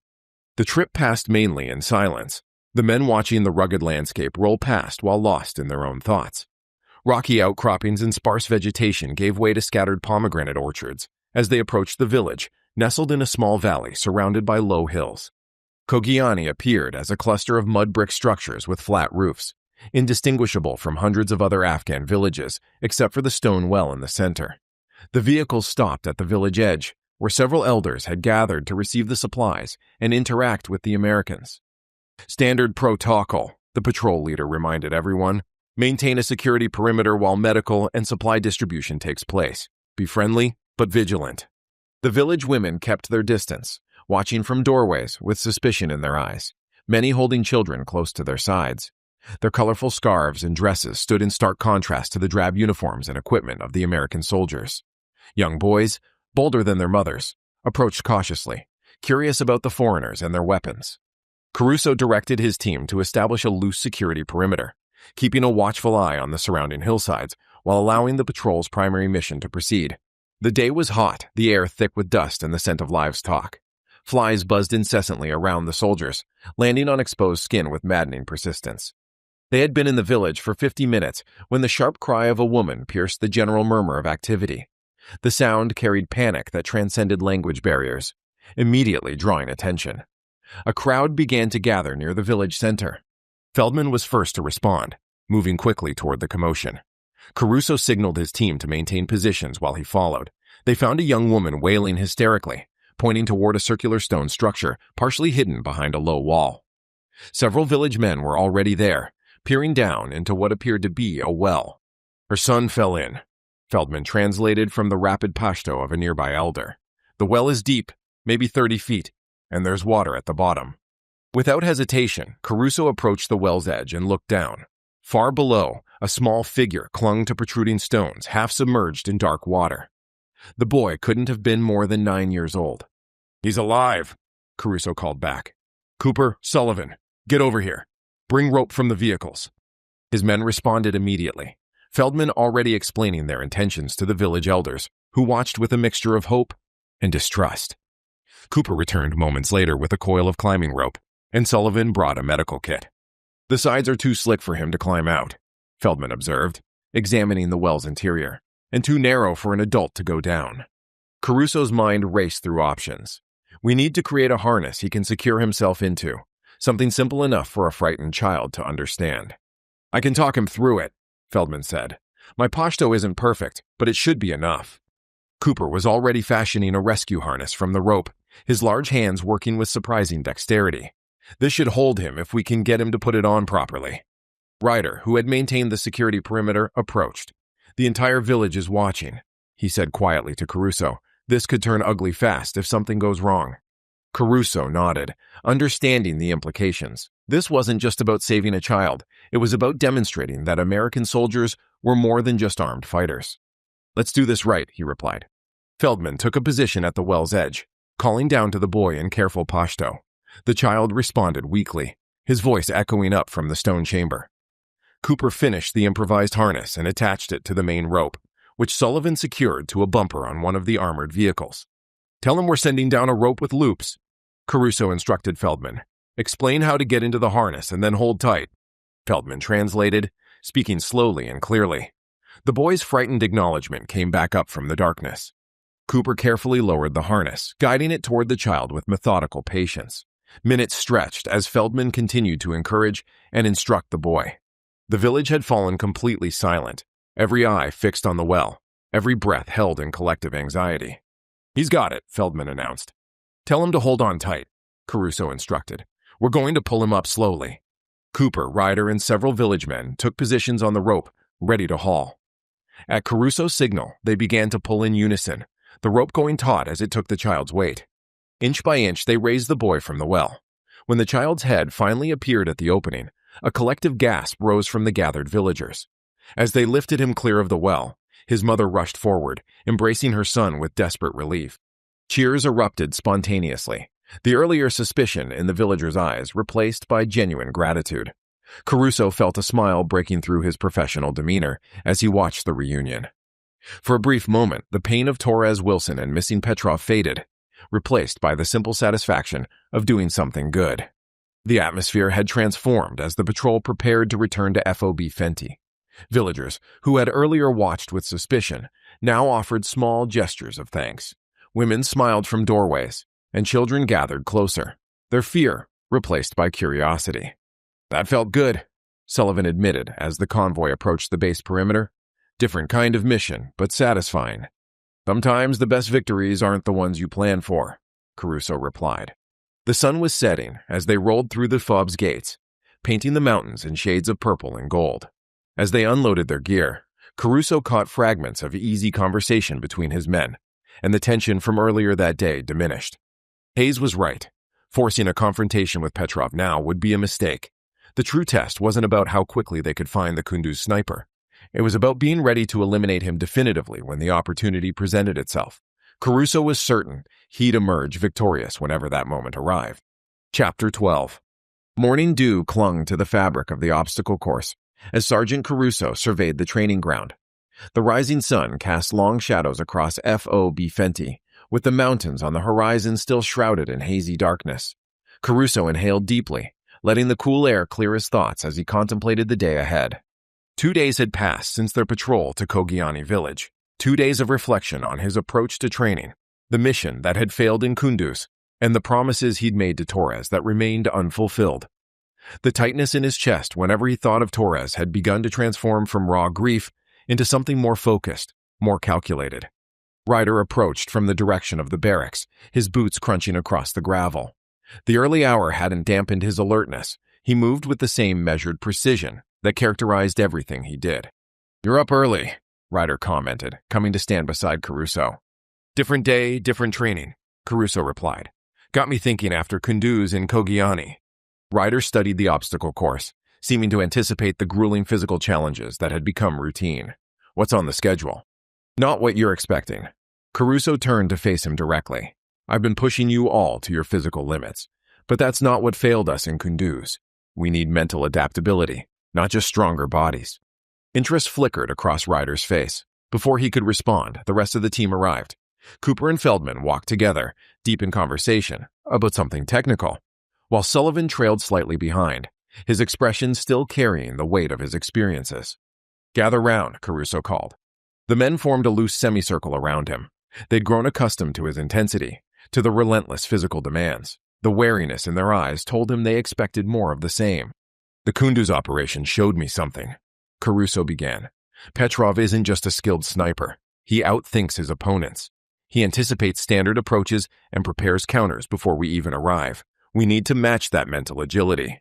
The trip passed mainly in silence, the men watching the rugged landscape roll past while lost in their own thoughts. Rocky outcroppings and sparse vegetation gave way to scattered pomegranate orchards as they approached the village, nestled in a small valley surrounded by low hills. Kogiani appeared as a cluster of mud brick structures with flat roofs, indistinguishable from hundreds of other Afghan villages except for the stone well in the center. The vehicles stopped at the village edge, where several elders had gathered to receive the supplies and interact with the Americans. Standard protocol, the patrol leader reminded everyone. Maintain a security perimeter while medical and supply distribution takes place. Be friendly, but vigilant. The village women kept their distance, watching from doorways with suspicion in their eyes, many holding children close to their sides. Their colorful scarves and dresses stood in stark contrast to the drab uniforms and equipment of the American soldiers. Young boys, bolder than their mothers, approached cautiously, curious about the foreigners and their weapons. Caruso directed his team to establish a loose security perimeter, keeping a watchful eye on the surrounding hillsides while allowing the patrol's primary mission to proceed. The day was hot, the air thick with dust and the scent of livestock. Flies buzzed incessantly around the soldiers, landing on exposed skin with maddening persistence. They had been in the village for 50 minutes when the sharp cry of a woman pierced the general murmur of activity. The sound carried panic that transcended language barriers, immediately drawing attention. A crowd began to gather near the village center. Feldman was first to respond, moving quickly toward the commotion. Caruso signaled his team to maintain positions while he followed. They found a young woman wailing hysterically, pointing toward a circular stone structure partially hidden behind a low wall. Several village men were already there, peering down into what appeared to be a well. Her son fell in, Feldman translated from the rapid Pashto of a nearby elder. The well is deep, maybe 30 feet, and there's water at the bottom. Without hesitation, Caruso approached the well's edge and looked down. Far below, a small figure clung to protruding stones, half submerged in dark water. The boy couldn't have been more than 9 years old. "He's alive," Caruso called back. "Cooper, Sullivan, get over here. Bring rope from the vehicles." His men responded immediately, Feldman already explaining their intentions to the village elders, who watched with a mixture of hope and distrust. Cooper returned moments later with a coil of climbing rope, and Sullivan brought a medical kit. "The sides are too slick for him to climb out," Feldman observed, examining the well's interior, "and too narrow for an adult to go down." Caruso's mind raced through options. "We need to create a harness he can secure himself into, something simple enough for a frightened child to understand." "I can talk him through it," Feldman said. "My Pashto isn't perfect, but it should be enough." Cooper was already fashioning a rescue harness from the rope, his large hands working with surprising dexterity. "This should hold him if we can get him to put it on properly." Ryder, who had maintained the security perimeter, approached. "The entire village is watching," he said quietly to Caruso. "This could turn ugly fast if something goes wrong." Caruso nodded, understanding the implications. This wasn't just about saving a child. It was about demonstrating that American soldiers were more than just armed fighters. "Let's do this right," he replied. Feldman took a position at the well's edge, calling down to the boy in careful Pashto. The child responded weakly, his voice echoing up from the stone chamber. Cooper finished the improvised harness and attached it to the main rope, which Sullivan secured to a bumper on one of the armored vehicles. "Tell him we're sending down a rope with loops," Caruso instructed Feldman. "Explain how to get into the harness and then hold tight." Feldman translated, speaking slowly and clearly. The boy's frightened acknowledgement came back up from the darkness. Cooper carefully lowered the harness, guiding it toward the child with methodical patience. Minutes stretched as Feldman continued to encourage and instruct the boy. The village had fallen completely silent, every eye fixed on the well, every breath held in collective anxiety. "He's got it," Feldman announced. "Tell him to hold on tight," Caruso instructed. "We're going to pull him up slowly." Cooper, Ryder, and several village men took positions on the rope, ready to haul. At Caruso's signal, they began to pull in unison, the rope going taut as it took the child's weight. Inch by inch, they raised the boy from the well. When the child's head finally appeared at the opening, a collective gasp rose from the gathered villagers. As they lifted him clear of the well, his mother rushed forward, embracing her son with desperate relief. Cheers erupted spontaneously, the earlier suspicion in the villagers' eyes replaced by genuine gratitude. Caruso felt a smile breaking through his professional demeanor as he watched the reunion. For a brief moment, the pain of Torres Wilson and missing Petrov faded, replaced by the simple satisfaction of doing something good. The atmosphere had transformed as the patrol prepared to return to FOB Fenty. Villagers, who had earlier watched with suspicion, now offered small gestures of thanks. Women smiled from doorways, and children gathered closer, their fear replaced by curiosity. "That felt good," Sullivan admitted as the convoy approached the base perimeter. "Different kind of mission, but satisfying." "Sometimes the best victories aren't the ones you plan for," Caruso replied. The sun was setting as they rolled through the FOB's gates, painting the mountains in shades of purple and gold. As they unloaded their gear, Caruso caught fragments of easy conversation between his men, and the tension from earlier that day diminished. Hayes was right. Forcing a confrontation with Petrov now would be a mistake. The true test wasn't about how quickly they could find the Kunduz sniper. It was about being ready to eliminate him definitively when the opportunity presented itself. Caruso was certain he'd emerge victorious whenever that moment arrived. Chapter 12. Morning dew clung to the fabric of the obstacle course as Sergeant Caruso surveyed the training ground. The rising sun cast long shadows across FOB Fenty, with the mountains on the horizon still shrouded in hazy darkness. Caruso inhaled deeply, letting the cool air clear his thoughts as he contemplated the day ahead. 2 days had passed since their patrol to Kogiani village. 2 days of reflection on his approach to training, the mission that had failed in Kunduz, and the promises he'd made to Torres that remained unfulfilled. The tightness in his chest whenever he thought of Torres had begun to transform from raw grief into something more focused, more calculated. Ryder approached from the direction of the barracks, his boots crunching across the gravel. The early hour hadn't dampened his alertness. He moved with the same measured precision that characterized everything he did. "You're up early," Ryder commented, coming to stand beside Caruso. "Different day, different training," Caruso replied. "Got me thinking after Kunduz and Kogiani." Ryder studied the obstacle course, seeming to anticipate the grueling physical challenges that had become routine. "What's on the schedule?" "Not what you're expecting." Caruso turned to face him directly. "I've been pushing you all to your physical limits, but that's not what failed us in Kunduz. We need mental adaptability, not just stronger bodies." Interest flickered across Ryder's face. Before he could respond, the rest of the team arrived. Cooper and Feldman walked together, deep in conversation, about something technical, while Sullivan trailed slightly behind, his expression still carrying the weight of his experiences. "Gather round," Caruso called. The men formed a loose semicircle around him. They'd grown accustomed to his intensity, to the relentless physical demands. The wariness in their eyes told him they expected more of the same. "The Kunduz operation showed me something," Caruso began. "Petrov isn't just a skilled sniper. He outthinks his opponents. He anticipates standard approaches and prepares counters before we even arrive. We need to match that mental agility."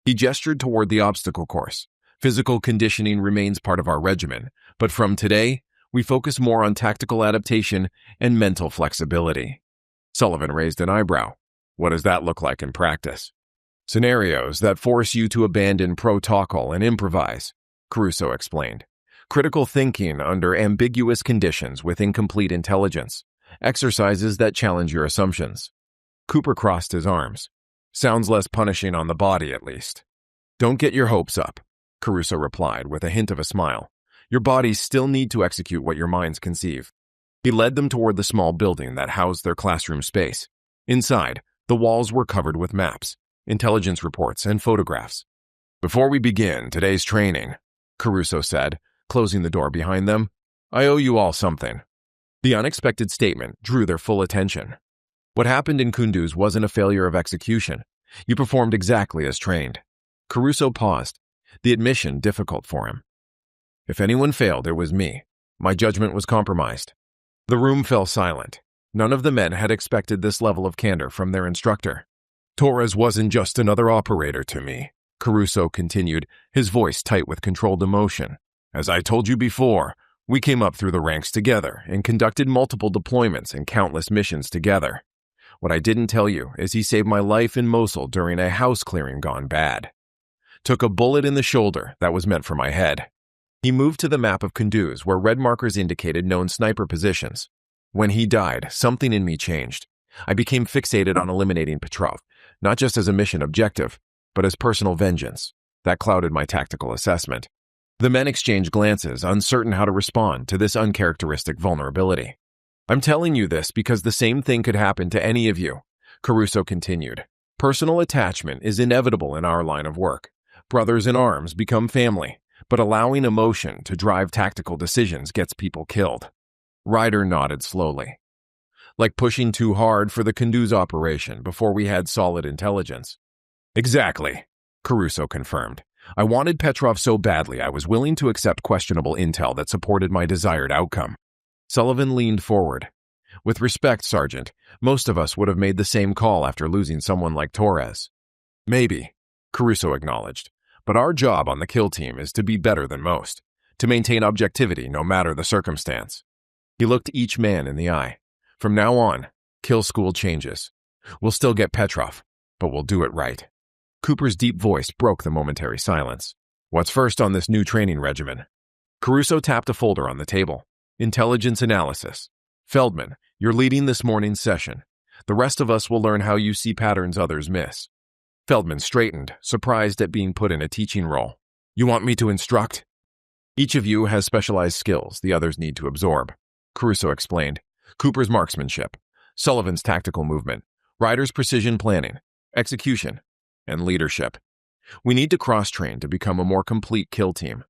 He gestured toward the obstacle course. "Physical conditioning remains part of our regimen, but from today, we focus more on tactical adaptation and mental flexibility." Sullivan raised an eyebrow. "What does that look like in practice?" "Scenarios that force you to abandon protocol and improvise," Caruso explained. "Critical thinking under ambiguous conditions with incomplete intelligence. Exercises that challenge your assumptions." Cooper crossed his arms. "Sounds less punishing on the body, at least." "Don't get your hopes up," Caruso replied with a hint of a smile. "Your bodies still need to execute what your minds conceive." He led them toward the small building that housed their classroom space. Inside, the walls were covered with maps, intelligence reports, and photographs. "Before we begin today's training," Caruso said, closing the door behind them, "I owe you all something." The unexpected statement drew their full attention. What happened in Kunduz wasn't a failure of execution. You performed exactly as trained. Caruso paused, the admission difficult for him. "If anyone failed, it was me. My judgment was compromised." The room fell silent. None of the men had expected this level of candor from their instructor. "Torres wasn't just another operator to me," Caruso continued, his voice tight with controlled emotion. "As I told you before, we came up through the ranks together and conducted multiple deployments and countless missions together. What I didn't tell you is he saved my life in Mosul during a house clearing gone bad. Took a bullet in the shoulder that was meant for my head." He moved to the map of Kunduz where red markers indicated known sniper positions. When he died, something in me changed. I became fixated on eliminating Petrov, not just as a mission objective, but as personal vengeance. That clouded my tactical assessment. The men exchanged glances, uncertain how to respond to this uncharacteristic vulnerability. I'm telling you this because the same thing could happen to any of you, Caruso continued. Personal attachment is inevitable in our line of work. Brothers in arms become family, but allowing emotion to drive tactical decisions gets people killed. Ryder nodded slowly. Like pushing too hard for the Kunduz operation before we had solid intelligence. Exactly, Caruso confirmed. I wanted Petrov so badly I was willing to accept questionable intel that supported my desired outcome. Sullivan leaned forward. With respect, Sergeant, most of us would have made the same call after losing someone like Torres. Maybe, Caruso acknowledged, but our job on the kill team is to be better than most, to maintain objectivity no matter the circumstance. He looked each man in the eye. From now on, kill school changes. We'll still get Petrov, but we'll do it right. Cooper's deep voice broke the momentary silence. What's first on this new training regimen? Caruso tapped a folder on the table. Intelligence analysis. Feldman, you're leading this morning's session. The rest of us will learn how you see patterns others miss. Feldman straightened, surprised at being put in a teaching role. You want me to instruct? Each of you has specialized skills the others need to absorb, Caruso explained. Cooper's marksmanship, Sullivan's tactical movement, Ryder's precision planning, execution, and leadership. We need to cross-train to become a more complete kill team.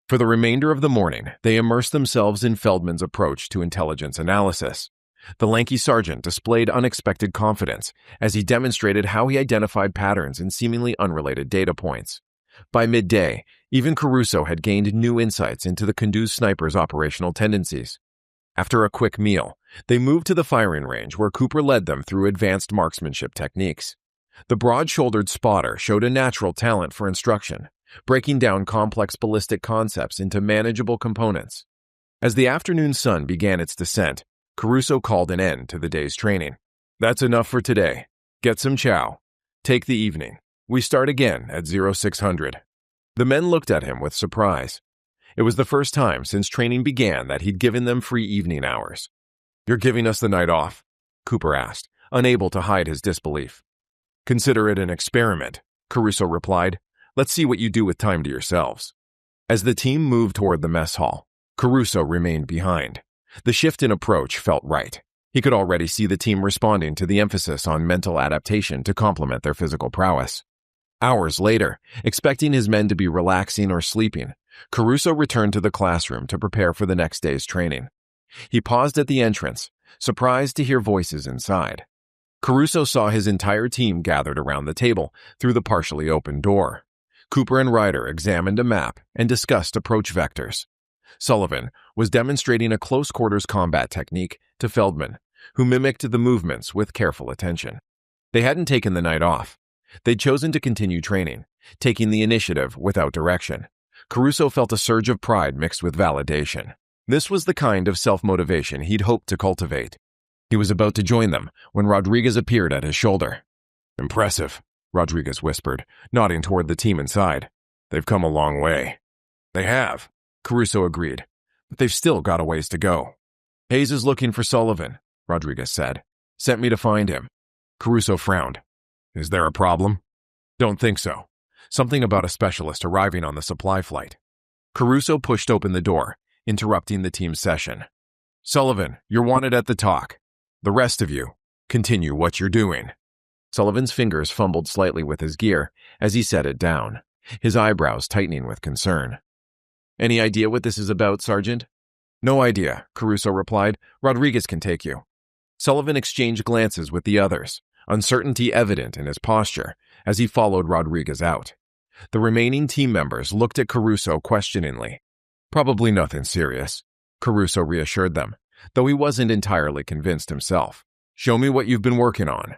For the remainder of the morning, they immersed themselves in Feldman's approach to intelligence analysis. The lanky sergeant displayed unexpected confidence as he demonstrated how he identified patterns in seemingly unrelated data points. By midday, even Caruso had gained new insights into the Kunduz sniper's operational tendencies. After a quick meal, they moved to the firing range where Cooper led them through advanced marksmanship techniques. The broad-shouldered spotter showed a natural talent for instruction, breaking down complex ballistic concepts into manageable components. As the afternoon sun began its descent, Caruso called an end to the day's training. That's enough for today. Get some chow. Take the evening. We start again at 0600. The men looked at him with surprise. It was the first time since training began that he'd given them free evening hours. You're giving us the night off? Cooper asked, unable to hide his disbelief. Consider it an experiment, Caruso replied. Let's see what you do with time to yourselves. As the team moved toward the mess hall, Caruso remained behind. The shift in approach felt right. He could already see the team responding to the emphasis on mental adaptation to complement their physical prowess. Hours later, expecting his men to be relaxing or sleeping, Caruso returned to the classroom to prepare for the next day's training. He paused at the entrance, surprised to hear voices inside. Caruso saw his entire team gathered around the table through the partially open door. Cooper and Ryder examined a map and discussed approach vectors. Sullivan was demonstrating a close-quarters combat technique to Feldman, who mimicked the movements with careful attention. They hadn't taken the night off. They'd chosen to continue training, taking the initiative without direction. Caruso felt a surge of pride mixed with validation. This was the kind of self-motivation he'd hoped to cultivate. He was about to join them when Rodriguez appeared at his shoulder. Impressive, Rodriguez whispered, nodding toward the team inside. They've come a long way. They have, Caruso agreed, but they've still got a ways to go. Hayes is looking for Sullivan, Rodriguez said. Sent me to find him. Caruso frowned. Is there a problem? Don't think so. Something about a specialist arriving on the supply flight. Caruso pushed open the door, interrupting the team's session. Sullivan, you're wanted at the talk. The rest of you, continue what you're doing. Sullivan's fingers fumbled slightly with his gear as he set it down, his eyebrows tightening with concern. Any idea what this is about, Sergeant? No idea, Caruso replied. Rodriguez can take you. Sullivan exchanged glances with the others, uncertainty evident in his posture as he followed Rodriguez out. The remaining team members looked at Caruso questioningly. Probably nothing serious, Caruso reassured them, though he wasn't entirely convinced himself. Show me what you've been working on.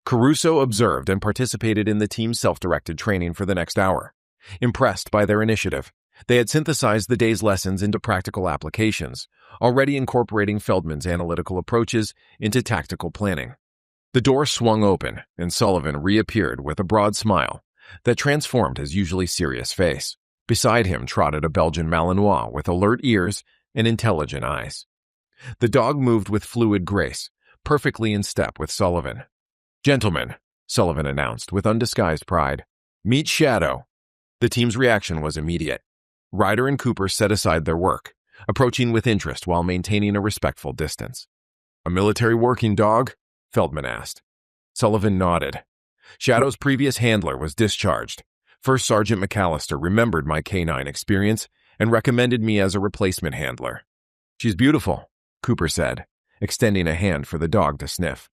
Caruso observed and participated in the team's self-directed training for the next hour. Impressed by their initiative, they had synthesized the day's lessons into practical applications, already incorporating Feldman's analytical approaches into tactical planning. The door swung open, and Sullivan reappeared with a broad smile that transformed his usually serious face. Beside him trotted a Belgian Malinois with alert ears and intelligent eyes. The dog moved with fluid grace, perfectly in step with Sullivan. "Gentlemen," Sullivan announced with undisguised pride, "meet Shadow." The team's reaction was immediate. Ryder and Cooper set aside their work, approaching with interest while maintaining a respectful distance. "A military working dog?" Feldman asked. Sullivan nodded. "Shadow's previous handler was discharged. First Sergeant McAllister remembered my canine experience and recommended me as a replacement handler." "She's beautiful," Cooper said, extending a hand for the dog to sniff.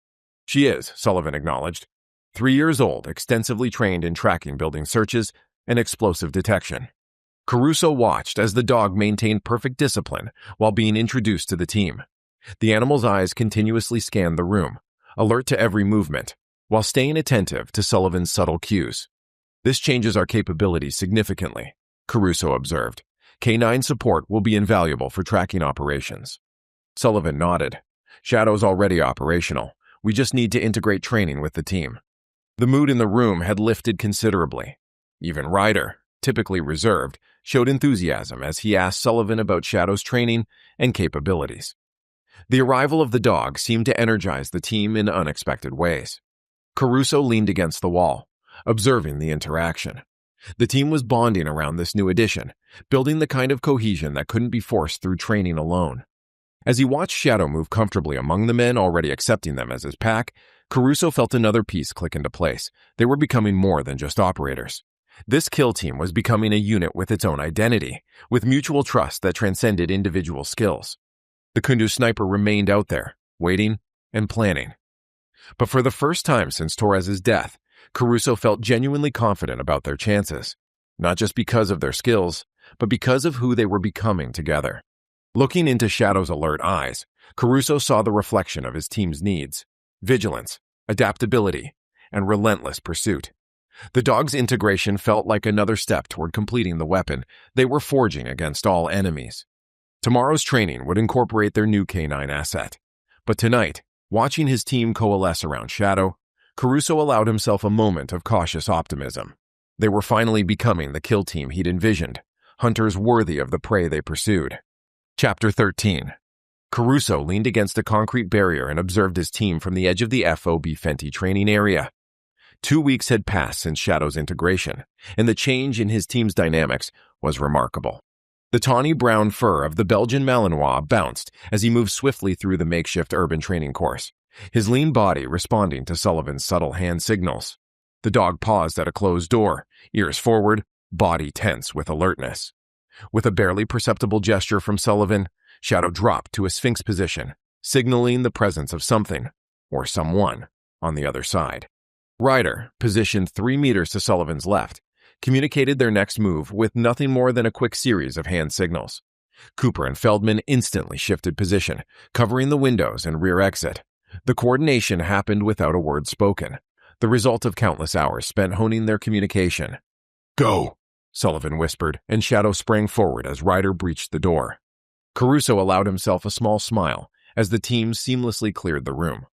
"She is," Sullivan acknowledged. 3 years old, extensively trained in tracking building searches and explosive detection. Caruso watched as the dog maintained perfect discipline while being introduced to the team. The animal's eyes continuously scanned the room, alert to every movement, while staying attentive to Sullivan's subtle cues. "This changes our capabilities significantly," Caruso observed. "Canine support will be invaluable for tracking operations." Sullivan nodded. "Shadow's already operational. We just need to integrate training with the team." The mood in the room had lifted considerably. Even Ryder, typically reserved, showed enthusiasm as he asked Sullivan about Shadow's training and capabilities. The arrival of the dog seemed to energize the team in unexpected ways. Caruso leaned against the wall, observing the interaction. The team was bonding around this new addition, building the kind of cohesion that couldn't be forced through training alone. As he watched Shadow move comfortably among the men already accepting them as his pack, Caruso felt another piece click into place. They were becoming more than just operators. This kill team was becoming a unit with its own identity, with mutual trust that transcended individual skills. The Kundu sniper remained out there, waiting and planning. But for the first time since Torres's death, Caruso felt genuinely confident about their chances, not just because of their skills, but because of who they were becoming together. Looking into Shadow's alert eyes, Caruso saw the reflection of his team's needs: vigilance, adaptability, and relentless pursuit. The dog's integration felt like another step toward completing the weapon they were forging against all enemies. Tomorrow's training would incorporate their new canine asset. But tonight, watching his team coalesce around Shadow, Caruso allowed himself a moment of cautious optimism. They were finally becoming the kill team he'd envisioned, hunters worthy of the prey they pursued. Chapter 13. Caruso leaned against a concrete barrier and observed his team from the edge of the FOB Fenty training area. 2 weeks had passed since Shadow's integration, and the change in his team's dynamics was remarkable. The tawny brown fur of the Belgian Malinois bounced as he moved swiftly through the makeshift urban training course, his lean body responding to Sullivan's subtle hand signals. The dog paused at a closed door, ears forward, body tense with alertness. With a barely perceptible gesture from Sullivan, Shadow dropped to a sphinx position, signaling the presence of something, or someone, on the other side. Ryder, positioned 3 meters to Sullivan's left, communicated their next move with nothing more than a quick series of hand signals. Cooper and Feldman instantly shifted position, covering the windows and rear exit. The coordination happened without a word spoken, the result of countless hours spent honing their communication. "Go," Sullivan whispered, and Shadow sprang forward as Ryder breached the door. Caruso allowed himself a small smile as the team seamlessly cleared the room.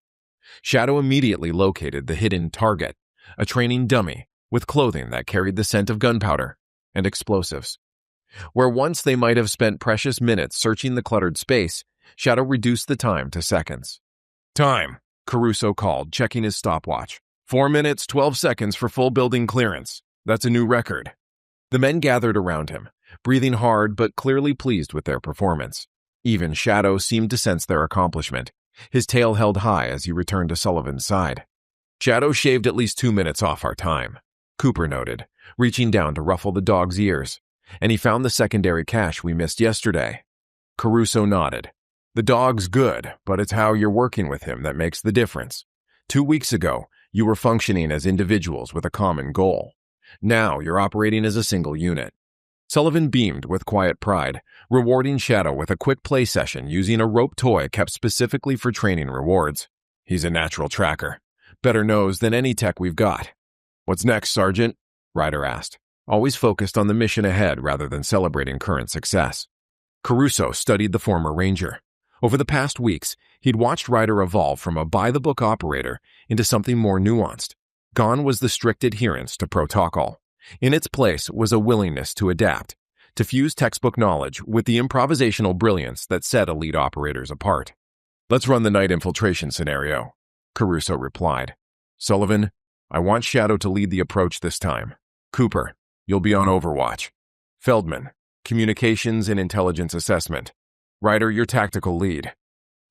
Shadow immediately located the hidden target, a training dummy with clothing that carried the scent of gunpowder and explosives. Where once they might have spent precious minutes searching the cluttered space, Shadow reduced the time to seconds. "Time," Caruso called, checking his stopwatch. 4 minutes, 12 seconds for full building clearance. That's a new record. The men gathered around him, breathing hard but clearly pleased with their performance. Even Shadow seemed to sense their accomplishment, his tail held high as he returned to Sullivan's side. "Shadow shaved at least 2 minutes off our time," Cooper noted, reaching down to ruffle the dog's ears. "And he found the secondary cache we missed yesterday." Caruso nodded. "The dog's good, but it's how you're working with him that makes the difference. 2 weeks ago, you were functioning as individuals with a common goal. Now you're operating as a single unit." Sullivan beamed with quiet pride, rewarding Shadow with a quick play session using a rope toy kept specifically for training rewards. "He's a natural tracker. Better nose than any tech we've got." "What's next, Sergeant?" Ryder asked, always focused on the mission ahead rather than celebrating current success. Caruso studied the former ranger. Over the past weeks, he'd watched Ryder evolve from a by-the-book operator into something more nuanced. Gone was the strict adherence to protocol. In its place was a willingness to adapt, to fuse textbook knowledge with the improvisational brilliance that set elite operators apart. "Let's run the night infiltration scenario," Caruso replied. "Sullivan, I want Shadow to lead the approach this time. Cooper, you'll be on overwatch. Feldman, communications and intelligence assessment. Ryder, your tactical lead."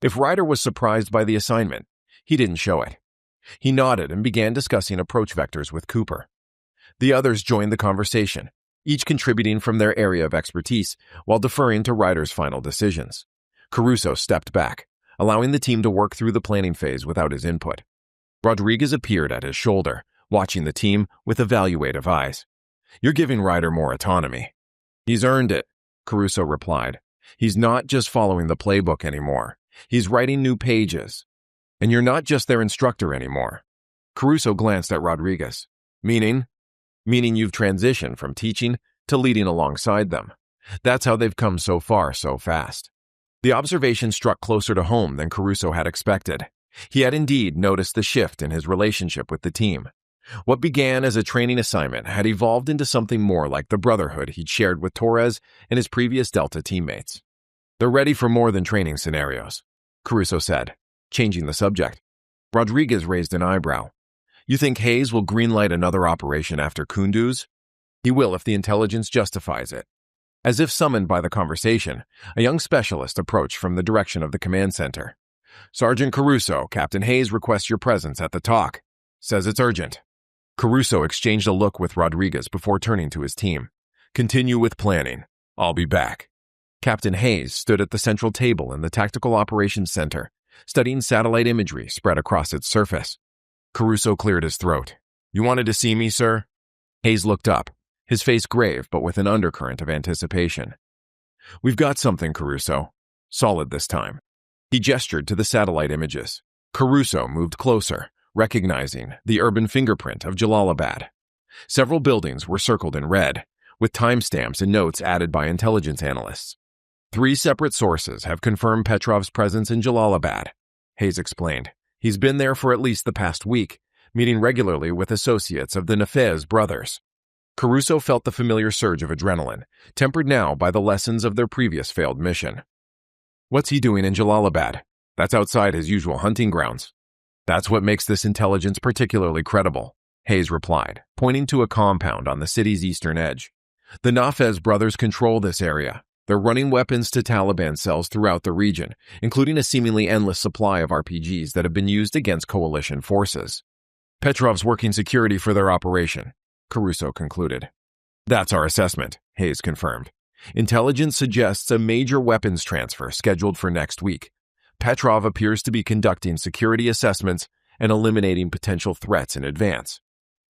If Ryder was surprised by the assignment, he didn't show it. He nodded and began discussing approach vectors with Cooper. The others joined the conversation, each contributing from their area of expertise while deferring to Ryder's final decisions. Caruso stepped back, allowing the team to work through the planning phase without his input. Rodriguez appeared at his shoulder, watching the team with evaluative eyes. "You're giving Ryder more autonomy." "He's earned it," Caruso replied. "He's not just following the playbook anymore. He's writing new pages. And you're not just their instructor anymore." Caruso glanced at Rodriguez. Meaning you've transitioned from teaching to leading alongside them. That's how they've come so far so fast. The observation struck closer to home than Caruso had expected. He had indeed noticed the shift in his relationship with the team. What began as a training assignment had evolved into something more like the brotherhood he'd shared with Torres and his previous Delta teammates. "They're ready for more than training scenarios," Caruso said, changing the subject. Rodriguez raised an eyebrow. "You think Hayes will greenlight another operation after Kunduz?" "He will if the intelligence justifies it." As if summoned by the conversation, a young specialist approached from the direction of the command center. "Sergeant Caruso, Captain Hayes requests your presence at the talk. Says it's urgent." Caruso exchanged a look with Rodriguez before turning to his team. "Continue with planning. I'll be back." Captain Hayes stood at the central table in the Tactical Operations Center, studying satellite imagery spread across its surface. Caruso cleared his throat. "You wanted to see me, sir?" Hayes looked up, his face grave but with an undercurrent of anticipation. "We've got something, Caruso. Solid this time." He gestured to the satellite images. Caruso moved closer, recognizing the urban fingerprint of Jalalabad. Several buildings were circled in red, with timestamps and notes added by intelligence analysts. 3 separate sources have confirmed Petrov's presence in Jalalabad, Hayes explained. He's been there for at least the past week, meeting regularly with associates of the Nafez brothers. Caruso felt the familiar surge of adrenaline, tempered now by the lessons of their previous failed mission. "What's he doing in Jalalabad? That's outside his usual hunting grounds." "That's what makes this intelligence particularly credible," Hayes replied, pointing to a compound on the city's eastern edge. "The Nafez brothers control this area. They're running weapons to Taliban cells throughout the region, including a seemingly endless supply of RPGs that have been used against coalition forces. Petrov's working security for their operation," Caruso concluded. "That's our assessment," Hayes confirmed. "Intelligence suggests a major weapons transfer scheduled for next week. Petrov appears to be conducting security assessments and eliminating potential threats in advance."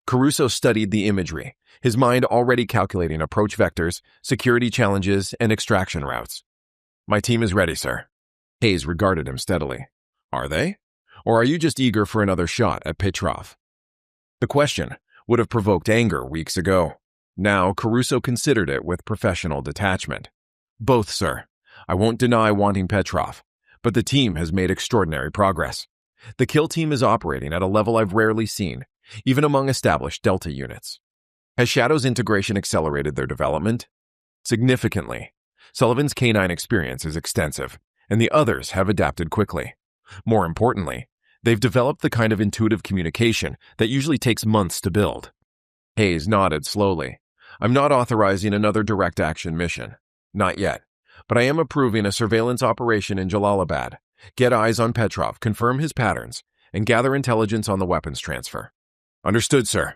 Caruso studied the imagery, his mind already calculating approach vectors, security challenges, and extraction routes. "My team is ready, sir." Hayes regarded him steadily. "Are they? Or are you just eager for another shot at Petrov?" The question would have provoked anger weeks ago. Now, Caruso considered it with professional detachment. "Both, sir. I won't deny wanting Petrov, but the team has made extraordinary progress. The kill team is operating at a level I've rarely seen, even among established Delta units." "Has Shadow's integration accelerated their development?" "Significantly. Sullivan's canine experience is extensive, and the others have adapted quickly. More importantly, they've developed the kind of intuitive communication that usually takes months to build." Hayes nodded slowly. "I'm not authorizing another direct action mission. Not yet. But I am approving a surveillance operation in Jalalabad. Get eyes on Petrov, confirm his patterns, and gather intelligence on the weapons transfer." "Understood, sir."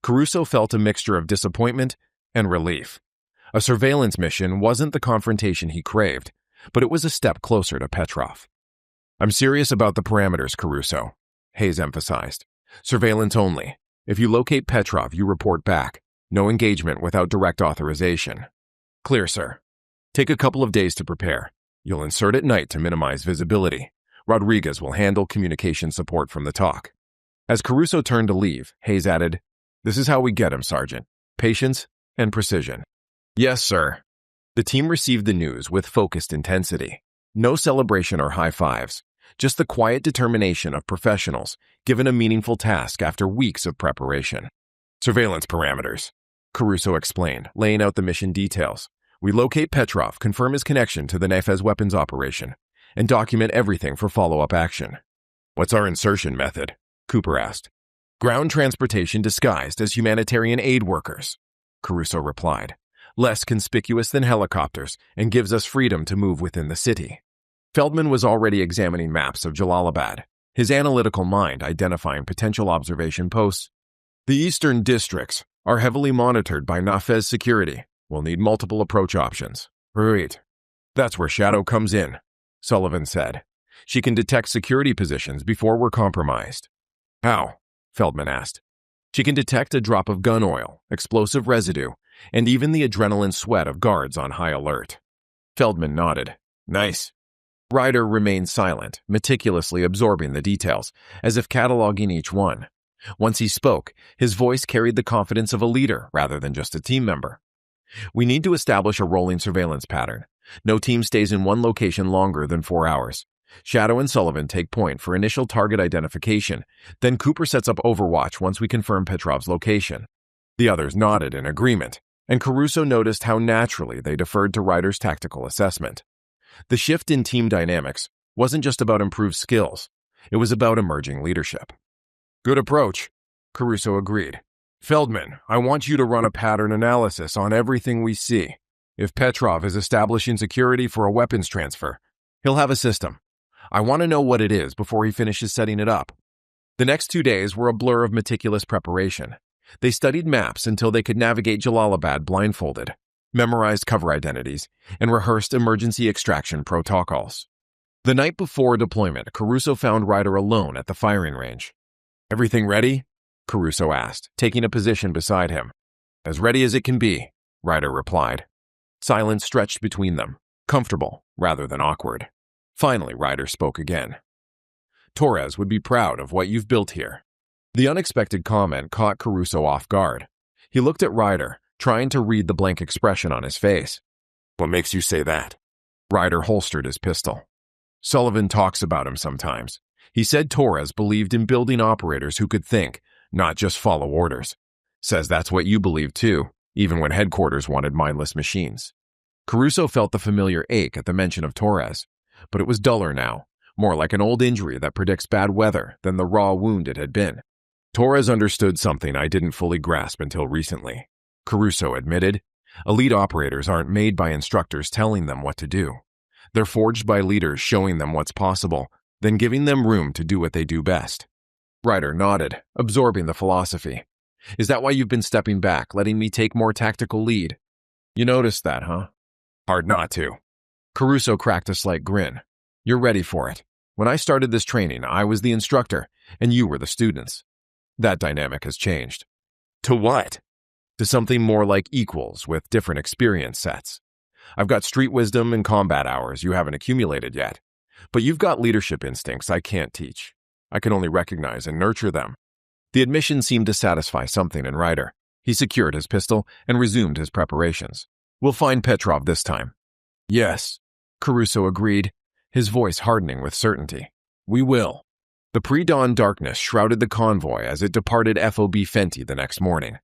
Caruso felt a mixture of disappointment and relief. A surveillance mission wasn't the confrontation he craved, but it was a step closer to Petrov. "I'm serious about the parameters, Caruso," Hayes emphasized. "Surveillance only. If you locate Petrov, you report back. No engagement without direct authorization." "Clear, sir." "Take a couple of days to prepare. You'll insert at night to minimize visibility. Rodriguez will handle communication support from the talk." As Caruso turned to leave, Hayes added, "This is how we get him, Sergeant. Patience and precision." "Yes, sir." The team received the news with focused intensity. No celebration or high fives, just the quiet determination of professionals given a meaningful task after weeks of preparation. "Surveillance parameters," Caruso explained, laying out the mission details. We locate Petrov, confirm his connection to the Nefez weapons operation, and document everything for follow-up action. What's our insertion method? Cooper asked. Ground transportation disguised as humanitarian aid workers, Caruso replied. Less conspicuous than helicopters and gives us freedom to move within the city. Feldman was already examining maps of Jalalabad, his analytical mind identifying potential observation posts. The eastern districts are heavily monitored by Nafez security. We'll need multiple approach options. Right. That's where Shadow comes in, Sullivan said. She can detect security positions before we're compromised. How? Feldman asked. She can detect a drop of gun oil, explosive residue, and even the adrenaline sweat of guards on high alert. Feldman nodded. Nice. Ryder remained silent, meticulously absorbing the details, as if cataloging each one. Once he spoke, his voice carried the confidence of a leader rather than just a team member. We need to establish a rolling surveillance pattern. No team stays in one location longer than 4 hours. Shadow and Sullivan take point for initial target identification, then Cooper sets up overwatch once we confirm Petrov's location. The others nodded in agreement, and Caruso noticed how naturally they deferred to Ryder's tactical assessment. The shift in team dynamics wasn't just about improved skills, it was about emerging leadership. Good approach, Caruso agreed. Feldman, I want you to run a pattern analysis on everything we see. If Petrov is establishing security for a weapons transfer, he'll have a system. I want to know what it is before he finishes setting it up. The next 2 days were a blur of meticulous preparation. They studied maps until they could navigate Jalalabad blindfolded, memorized cover identities, and rehearsed emergency extraction protocols. The night before deployment, Caruso found Ryder alone at the firing range. Everything ready? Caruso asked, taking a position beside him. As ready as it can be, Ryder replied. Silence stretched between them, comfortable rather than awkward. Finally, Ryder spoke again. Torres would be proud of what you've built here. The unexpected comment caught Caruso off guard. He looked at Ryder, trying to read the blank expression on his face. What makes you say that? Ryder holstered his pistol. Sullivan talks about him sometimes. He said Torres believed in building operators who could think, not just follow orders. Says that's what you believe too, even when headquarters wanted mindless machines. Caruso felt the familiar ache at the mention of Torres, but it was duller now, more like an old injury that predicts bad weather than the raw wound it had been. Torres understood something I didn't fully grasp until recently, Caruso admitted. Elite operators aren't made by instructors telling them what to do. They're forged by leaders showing them what's possible, then giving them room to do what they do best. Ryder nodded, absorbing the philosophy. Is that why you've been stepping back, letting me take more tactical lead? You noticed that, huh? Hard not to. Caruso cracked a slight grin. You're ready for it. When I started this training, I was the instructor, and you were the students. That dynamic has changed. To what? To something more like equals with different experience sets. I've got street wisdom and combat hours you haven't accumulated yet, but you've got leadership instincts I can't teach. I can only recognize and nurture them. The admission seemed to satisfy something in Ryder. He secured his pistol and resumed his preparations. We'll find Petrov this time. Yes, Caruso agreed, his voice hardening with certainty. We will. The pre-dawn darkness shrouded the convoy as it departed FOB Fenty the next morning.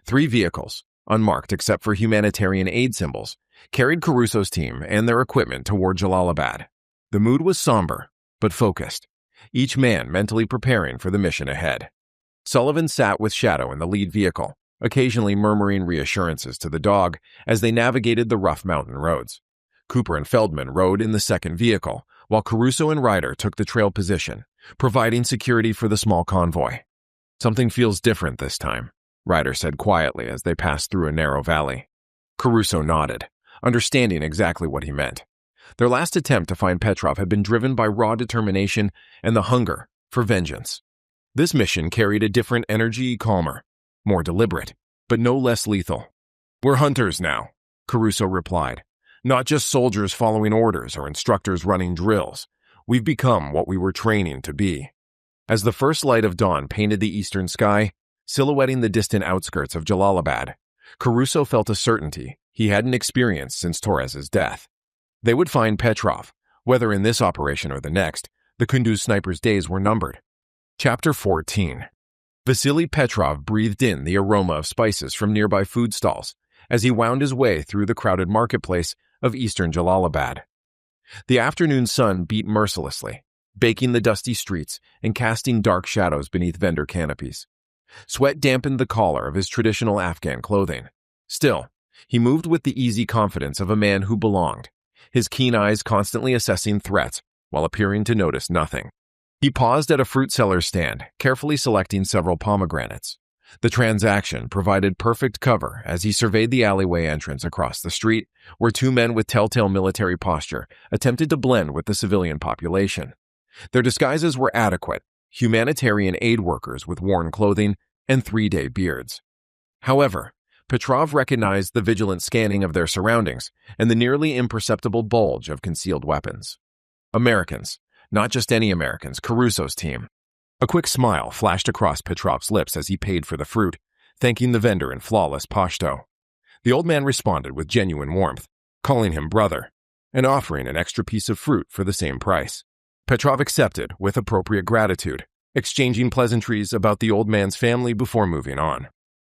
3 vehicles, unmarked except for humanitarian aid symbols, carried Caruso's team and their equipment toward Jalalabad. The mood was somber, but focused, each man mentally preparing for the mission ahead. Sullivan sat with Shadow in the lead vehicle, occasionally murmuring reassurances to the dog as they navigated the rough mountain roads. Cooper and Feldman rode in the second vehicle, while Caruso and Ryder took the trail position, providing security for the small convoy. Something feels different this time, Ryder said quietly as they passed through a narrow valley. Caruso nodded, understanding exactly what he meant. Their last attempt to find Petrov had been driven by raw determination and the hunger for vengeance. This mission carried a different energy, calmer, more deliberate, but no less lethal. We're hunters now, Caruso replied. Not just soldiers following orders or instructors running drills. We've become what we were training to be. As the first light of dawn painted the eastern sky, silhouetting the distant outskirts of Jalalabad, Caruso felt a certainty he hadn't experienced since Torres's death. They would find Petrov. Whether in this operation or the next, the Kunduz snipers' days were numbered. Chapter 14. Vasily Petrov breathed in the aroma of spices from nearby food stalls as he wound his way through the crowded marketplace of eastern Jalalabad. The afternoon sun beat mercilessly, baking the dusty streets and casting dark shadows beneath vendor canopies. Sweat dampened the collar of his traditional Afghan clothing. Still, he moved with the easy confidence of a man who belonged, his keen eyes constantly assessing threats while appearing to notice nothing. He paused at a fruit seller's stand, carefully selecting several pomegranates. The transaction provided perfect cover as he surveyed the alleyway entrance across the street, where two men with telltale military posture attempted to blend with the civilian population. Their disguises were adequate: humanitarian aid workers with worn clothing and 3-day beards. However, Petrov recognized the vigilant scanning of their surroundings and the nearly imperceptible bulge of concealed weapons. Americans, not just any Americans, Caruso's team. A quick smile flashed across Petrov's lips as he paid for the fruit, thanking the vendor in flawless Pashto. The old man responded with genuine warmth, calling him brother, and offering an extra piece of fruit for the same price. Petrov accepted with appropriate gratitude, exchanging pleasantries about the old man's family before moving on.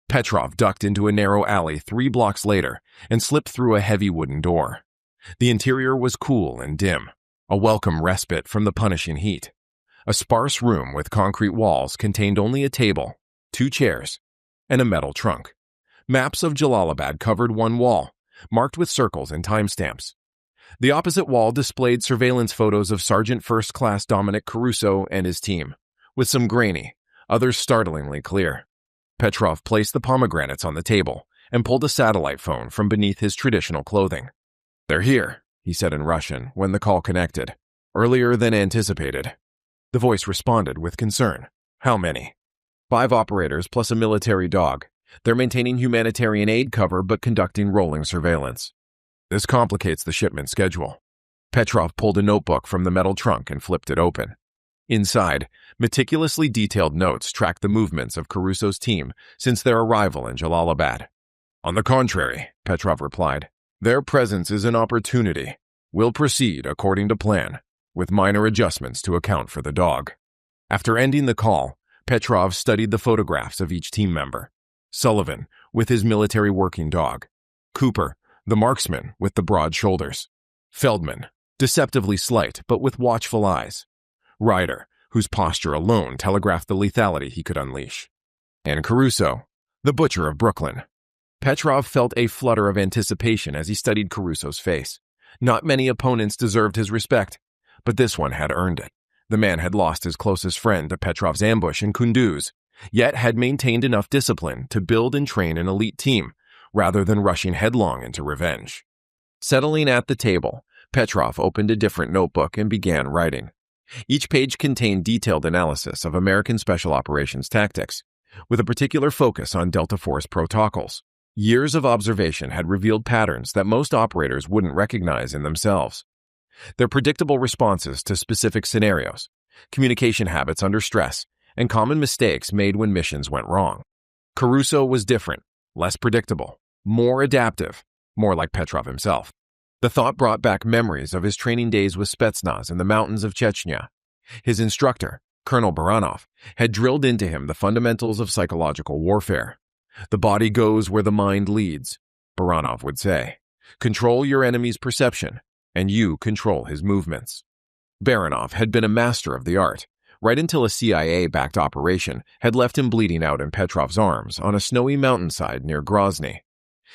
Petrov ducked into a narrow alley 3 blocks later and slipped through a heavy wooden door. The interior was cool and dim, a welcome respite from the punishing heat. A sparse room with concrete walls contained only a table, 2 chairs, and a metal trunk. Maps of Jalalabad covered one wall, marked with circles and timestamps. The opposite wall displayed surveillance photos of Sergeant First Class Dominic Caruso and his team, with some grainy, others startlingly clear. Petrov placed the pomegranates on the table and pulled a satellite phone from beneath his traditional clothing. "They're here," he said in Russian when the call connected. "Earlier than anticipated." The voice responded with concern. "How many?" 5 operators plus a military dog. They're maintaining humanitarian aid cover but conducting rolling surveillance. This complicates the shipment schedule. Petrov pulled a notebook from the metal trunk and flipped it open. Inside, meticulously detailed notes tracked the movements of Caruso's team since their arrival in Jalalabad. "On the contrary," Petrov replied, "their presence is an opportunity. We'll proceed according to plan, with minor adjustments to account for the dog." After ending the call, Petrov studied the photographs of each team member. Sullivan, with his military working dog. Cooper, the marksman with the broad shoulders. Feldman, deceptively slight but with watchful eyes. Ryder, whose posture alone telegraphed the lethality he could unleash. And Caruso, the butcher of Brooklyn. Petrov felt a flutter of anticipation as he studied Caruso's face. Not many opponents deserved his respect, but this one had earned it. The man had lost his closest friend to Petrov's ambush in Kunduz, yet had maintained enough discipline to build and train an elite team, rather than rushing headlong into revenge. Settling at the table, Petrov opened a different notebook and began writing. Each page contained detailed analysis of American Special Operations tactics, with a particular focus on Delta Force protocols. Years of observation had revealed patterns that most operators wouldn't recognize in themselves. Their predictable responses to specific scenarios, communication habits under stress, and common mistakes made when missions went wrong. Caruso was different, less predictable, more adaptive, more like Petrov himself. The thought brought back memories of his training days with Spetsnaz in the mountains of Chechnya. His instructor, Colonel Baranov, had drilled into him the fundamentals of psychological warfare. "The body goes where the mind leads," Baranov would say. "Control your enemy's perception, and you control his movements." Baranov had been a master of the art, right until a CIA-backed operation had left him bleeding out in Petrov's arms on a snowy mountainside near Grozny.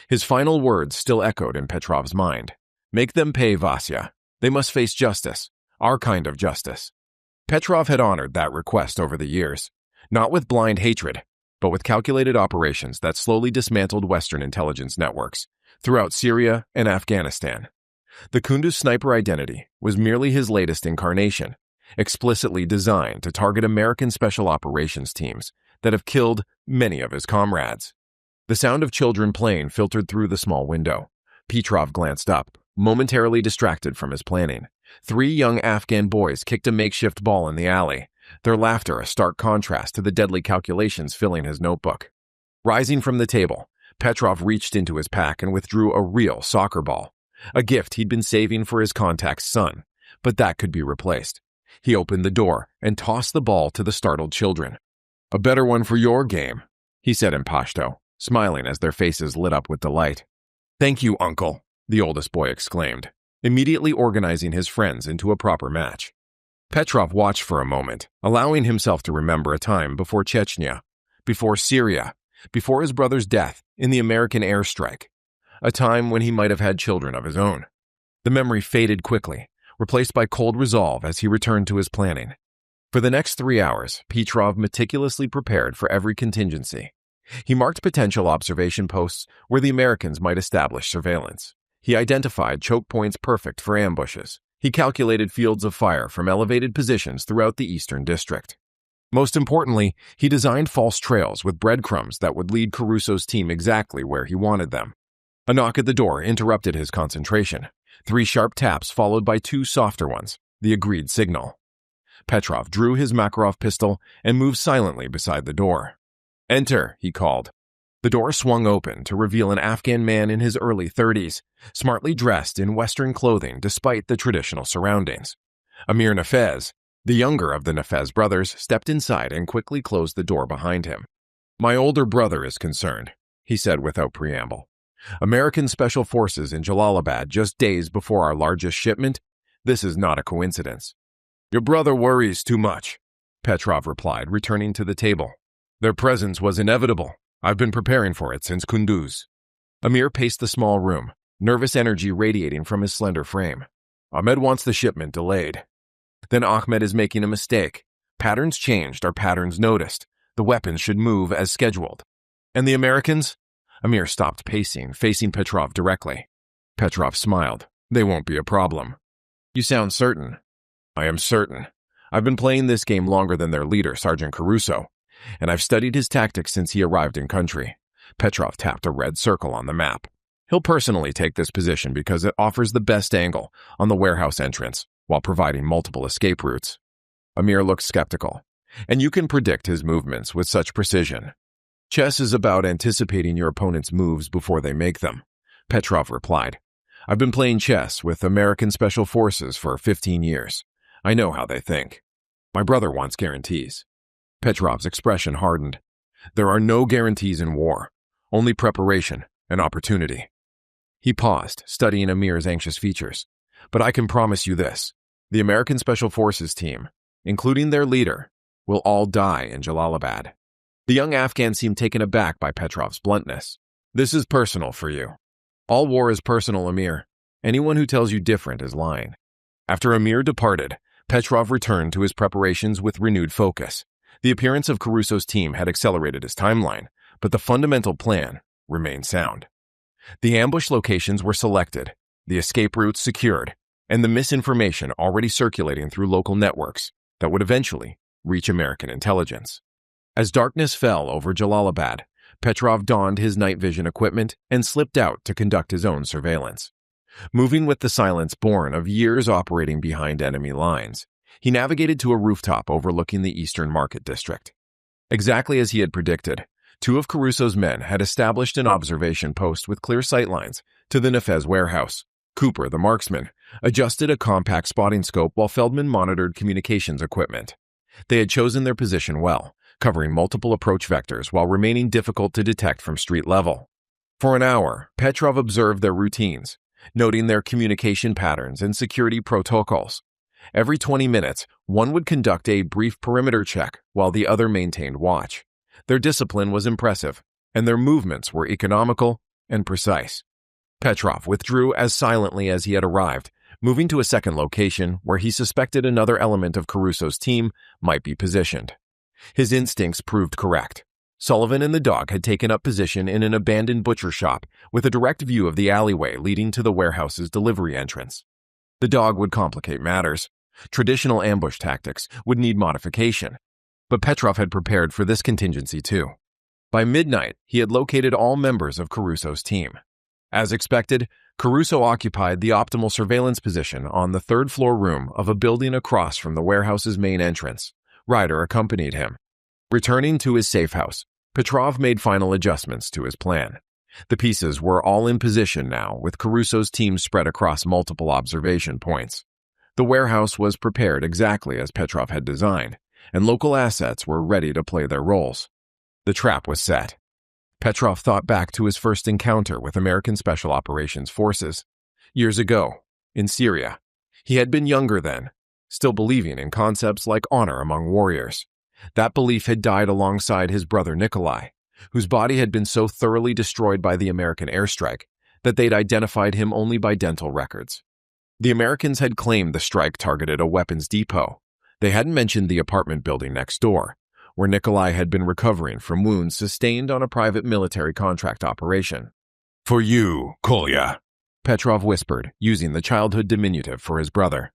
His final words still echoed in Petrov's mind. "Make them pay, Vasya. They must face justice, our kind of justice." Petrov had honored that request over the years, not with blind hatred, but with calculated operations that slowly dismantled Western intelligence networks throughout Syria and Afghanistan. The Kunduz sniper identity was merely his latest incarnation, explicitly designed to target American special operations teams that have killed many of his comrades. The sound of children playing filtered through the small window. Petrov glanced up, momentarily distracted from his planning. 3 young Afghan boys kicked a makeshift ball in the alley, their laughter a stark contrast to the deadly calculations filling his notebook. Rising from the table, Petrov reached into his pack and withdrew a real soccer ball, a gift he'd been saving for his contact's son, but that could be replaced. He opened the door and tossed the ball to the startled children. "A better one for your game," he said in Pashto. smiling as their faces lit up with delight. "Thank you, Uncle," the oldest boy exclaimed, immediately organizing his friends into a proper match. Petrov watched for a moment, allowing himself to remember a time before Chechnya, before Syria, before his brother's death in the American airstrike, a time when he might have had children of his own. The memory faded quickly, replaced by cold resolve as he returned to his planning. For the next 3 hours, Petrov meticulously prepared for every contingency. He marked potential observation posts where the Americans might establish surveillance. He identified choke points perfect for ambushes. He calculated fields of fire from elevated positions throughout the eastern district. Most importantly, he designed false trails with breadcrumbs that would lead Caruso's team exactly where he wanted them. A knock at the door interrupted his concentration. 3 sharp taps followed by 2 softer ones, the agreed signal. Petrov drew his Makarov pistol and moved silently beside the door. "Enter," he called. The door swung open to reveal an Afghan man in his early 30s, smartly dressed in Western clothing despite the traditional surroundings. Amir Nafez, the younger of the Nafez brothers, stepped inside and quickly closed the door behind him. "My older brother is concerned," he said without preamble. "American Special Forces in Jalalabad just days before our largest shipment? This is not a coincidence." "Your brother worries too much," Petrov replied, returning to the table. "Their presence was inevitable. I've been preparing for it since Kunduz." Amir paced the small room, nervous energy radiating from his slender frame. "Ahmed wants the shipment delayed." "Then Ahmed is making a mistake. Patterns changed are patterns noticed. The weapons should move as scheduled." "And the Americans?" Amir stopped pacing, facing Petrov directly. Petrov smiled. "They won't be a problem." "You sound certain." "I am certain. I've been playing this game longer than their leader, Sergeant Caruso, and I've studied his tactics since he arrived in country." Petrov tapped a red circle on the map. "He'll personally take this position because it offers the best angle on the warehouse entrance while providing multiple escape routes." Amir looked skeptical. "And you can predict his movements with such precision." "Chess is about anticipating your opponent's moves before they make them," Petrov replied. "I've been playing chess with American Special Forces for 15 years. I know how they think. My brother wants guarantees." Petrov's expression hardened. "There are no guarantees in war, only preparation and opportunity." He paused, studying Amir's anxious features. "But I can promise you this. The American Special Forces team, including their leader, will all die in Jalalabad." The young Afghan seemed taken aback by Petrov's bluntness. "This is personal for you." "All war is personal, Amir. Anyone who tells you different is lying." After Amir departed, Petrov returned to his preparations with renewed focus. The appearance of Caruso's team had accelerated his timeline, but the fundamental plan remained sound. The ambush locations were selected, the escape routes secured, and the misinformation already circulating through local networks that would eventually reach American intelligence. As darkness fell over Jalalabad, Petrov donned his night vision equipment and slipped out to conduct his own surveillance. Moving with the silence born of years operating behind enemy lines, he navigated to a rooftop overlooking the eastern market district. Exactly as he had predicted, 2 of Caruso's men had established an observation post with clear sightlines to the Nafez warehouse. Cooper, the marksman, adjusted a compact spotting scope while Feldman monitored communications equipment. They had chosen their position well, covering multiple approach vectors while remaining difficult to detect from street level. For an hour, Petrov observed their routines, noting their communication patterns and security protocols. Every 20 minutes, one would conduct a brief perimeter check while the other maintained watch. Their discipline was impressive, and their movements were economical and precise. Petrov withdrew as silently as he had arrived, moving to a second location where he suspected another element of Caruso's team might be positioned. His instincts proved correct. Sullivan and the dog had taken up position in an abandoned butcher shop with a direct view of the alleyway leading to the warehouse's delivery entrance. The dog would complicate matters. Traditional ambush tactics would need modification, but Petrov had prepared for this contingency too. By midnight, he had located all members of Caruso's team. As expected, Caruso occupied the optimal surveillance position on the 3rd floor room of a building across from the warehouse's main entrance. Ryder accompanied him. Returning to his safe house, Petrov made final adjustments to his plan. The pieces were all in position now, with Caruso's team spread across multiple observation points. The warehouse was prepared exactly as Petrov had designed, and local assets were ready to play their roles. The trap was set. Petrov thought back to his first encounter with American Special Operations Forces. Years ago, in Syria. He had been younger then, still believing in concepts like honor among warriors. That belief had died alongside his brother Nikolai, whose body had been so thoroughly destroyed by the American airstrike that they'd identified him only by dental records. The Americans had claimed the strike targeted a weapons depot. They hadn't mentioned the apartment building next door, where Nikolai had been recovering from wounds sustained on a private military contract operation. "For you, Kolya," Petrov whispered, using the childhood diminutive for his brother.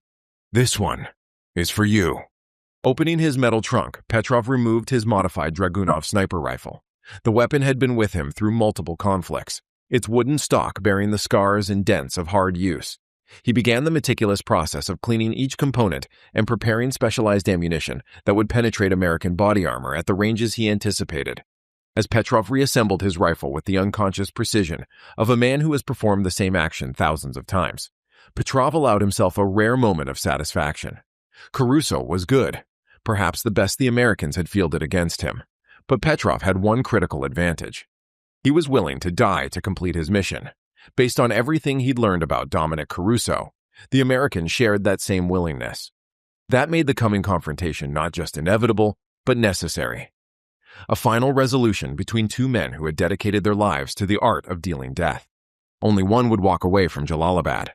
"This one is for you." Opening his metal trunk, Petrov removed his modified Dragunov sniper rifle. The weapon had been with him through multiple conflicts, its wooden stock bearing the scars and dents of hard use. He began the meticulous process of cleaning each component and preparing specialized ammunition that would penetrate American body armor at the ranges he anticipated. As Petrov reassembled his rifle with the unconscious precision of a man who has performed the same action thousands of times, Petrov allowed himself a rare moment of satisfaction. Caruso was good, perhaps the best the Americans had fielded against him. But Petrov had one critical advantage. He was willing to die to complete his mission. Based on everything he'd learned about Dominic Caruso, the Americans shared that same willingness. That made the coming confrontation not just inevitable, but necessary. A final resolution between two men who had dedicated their lives to the art of dealing death. Only one would walk away from Jalalabad.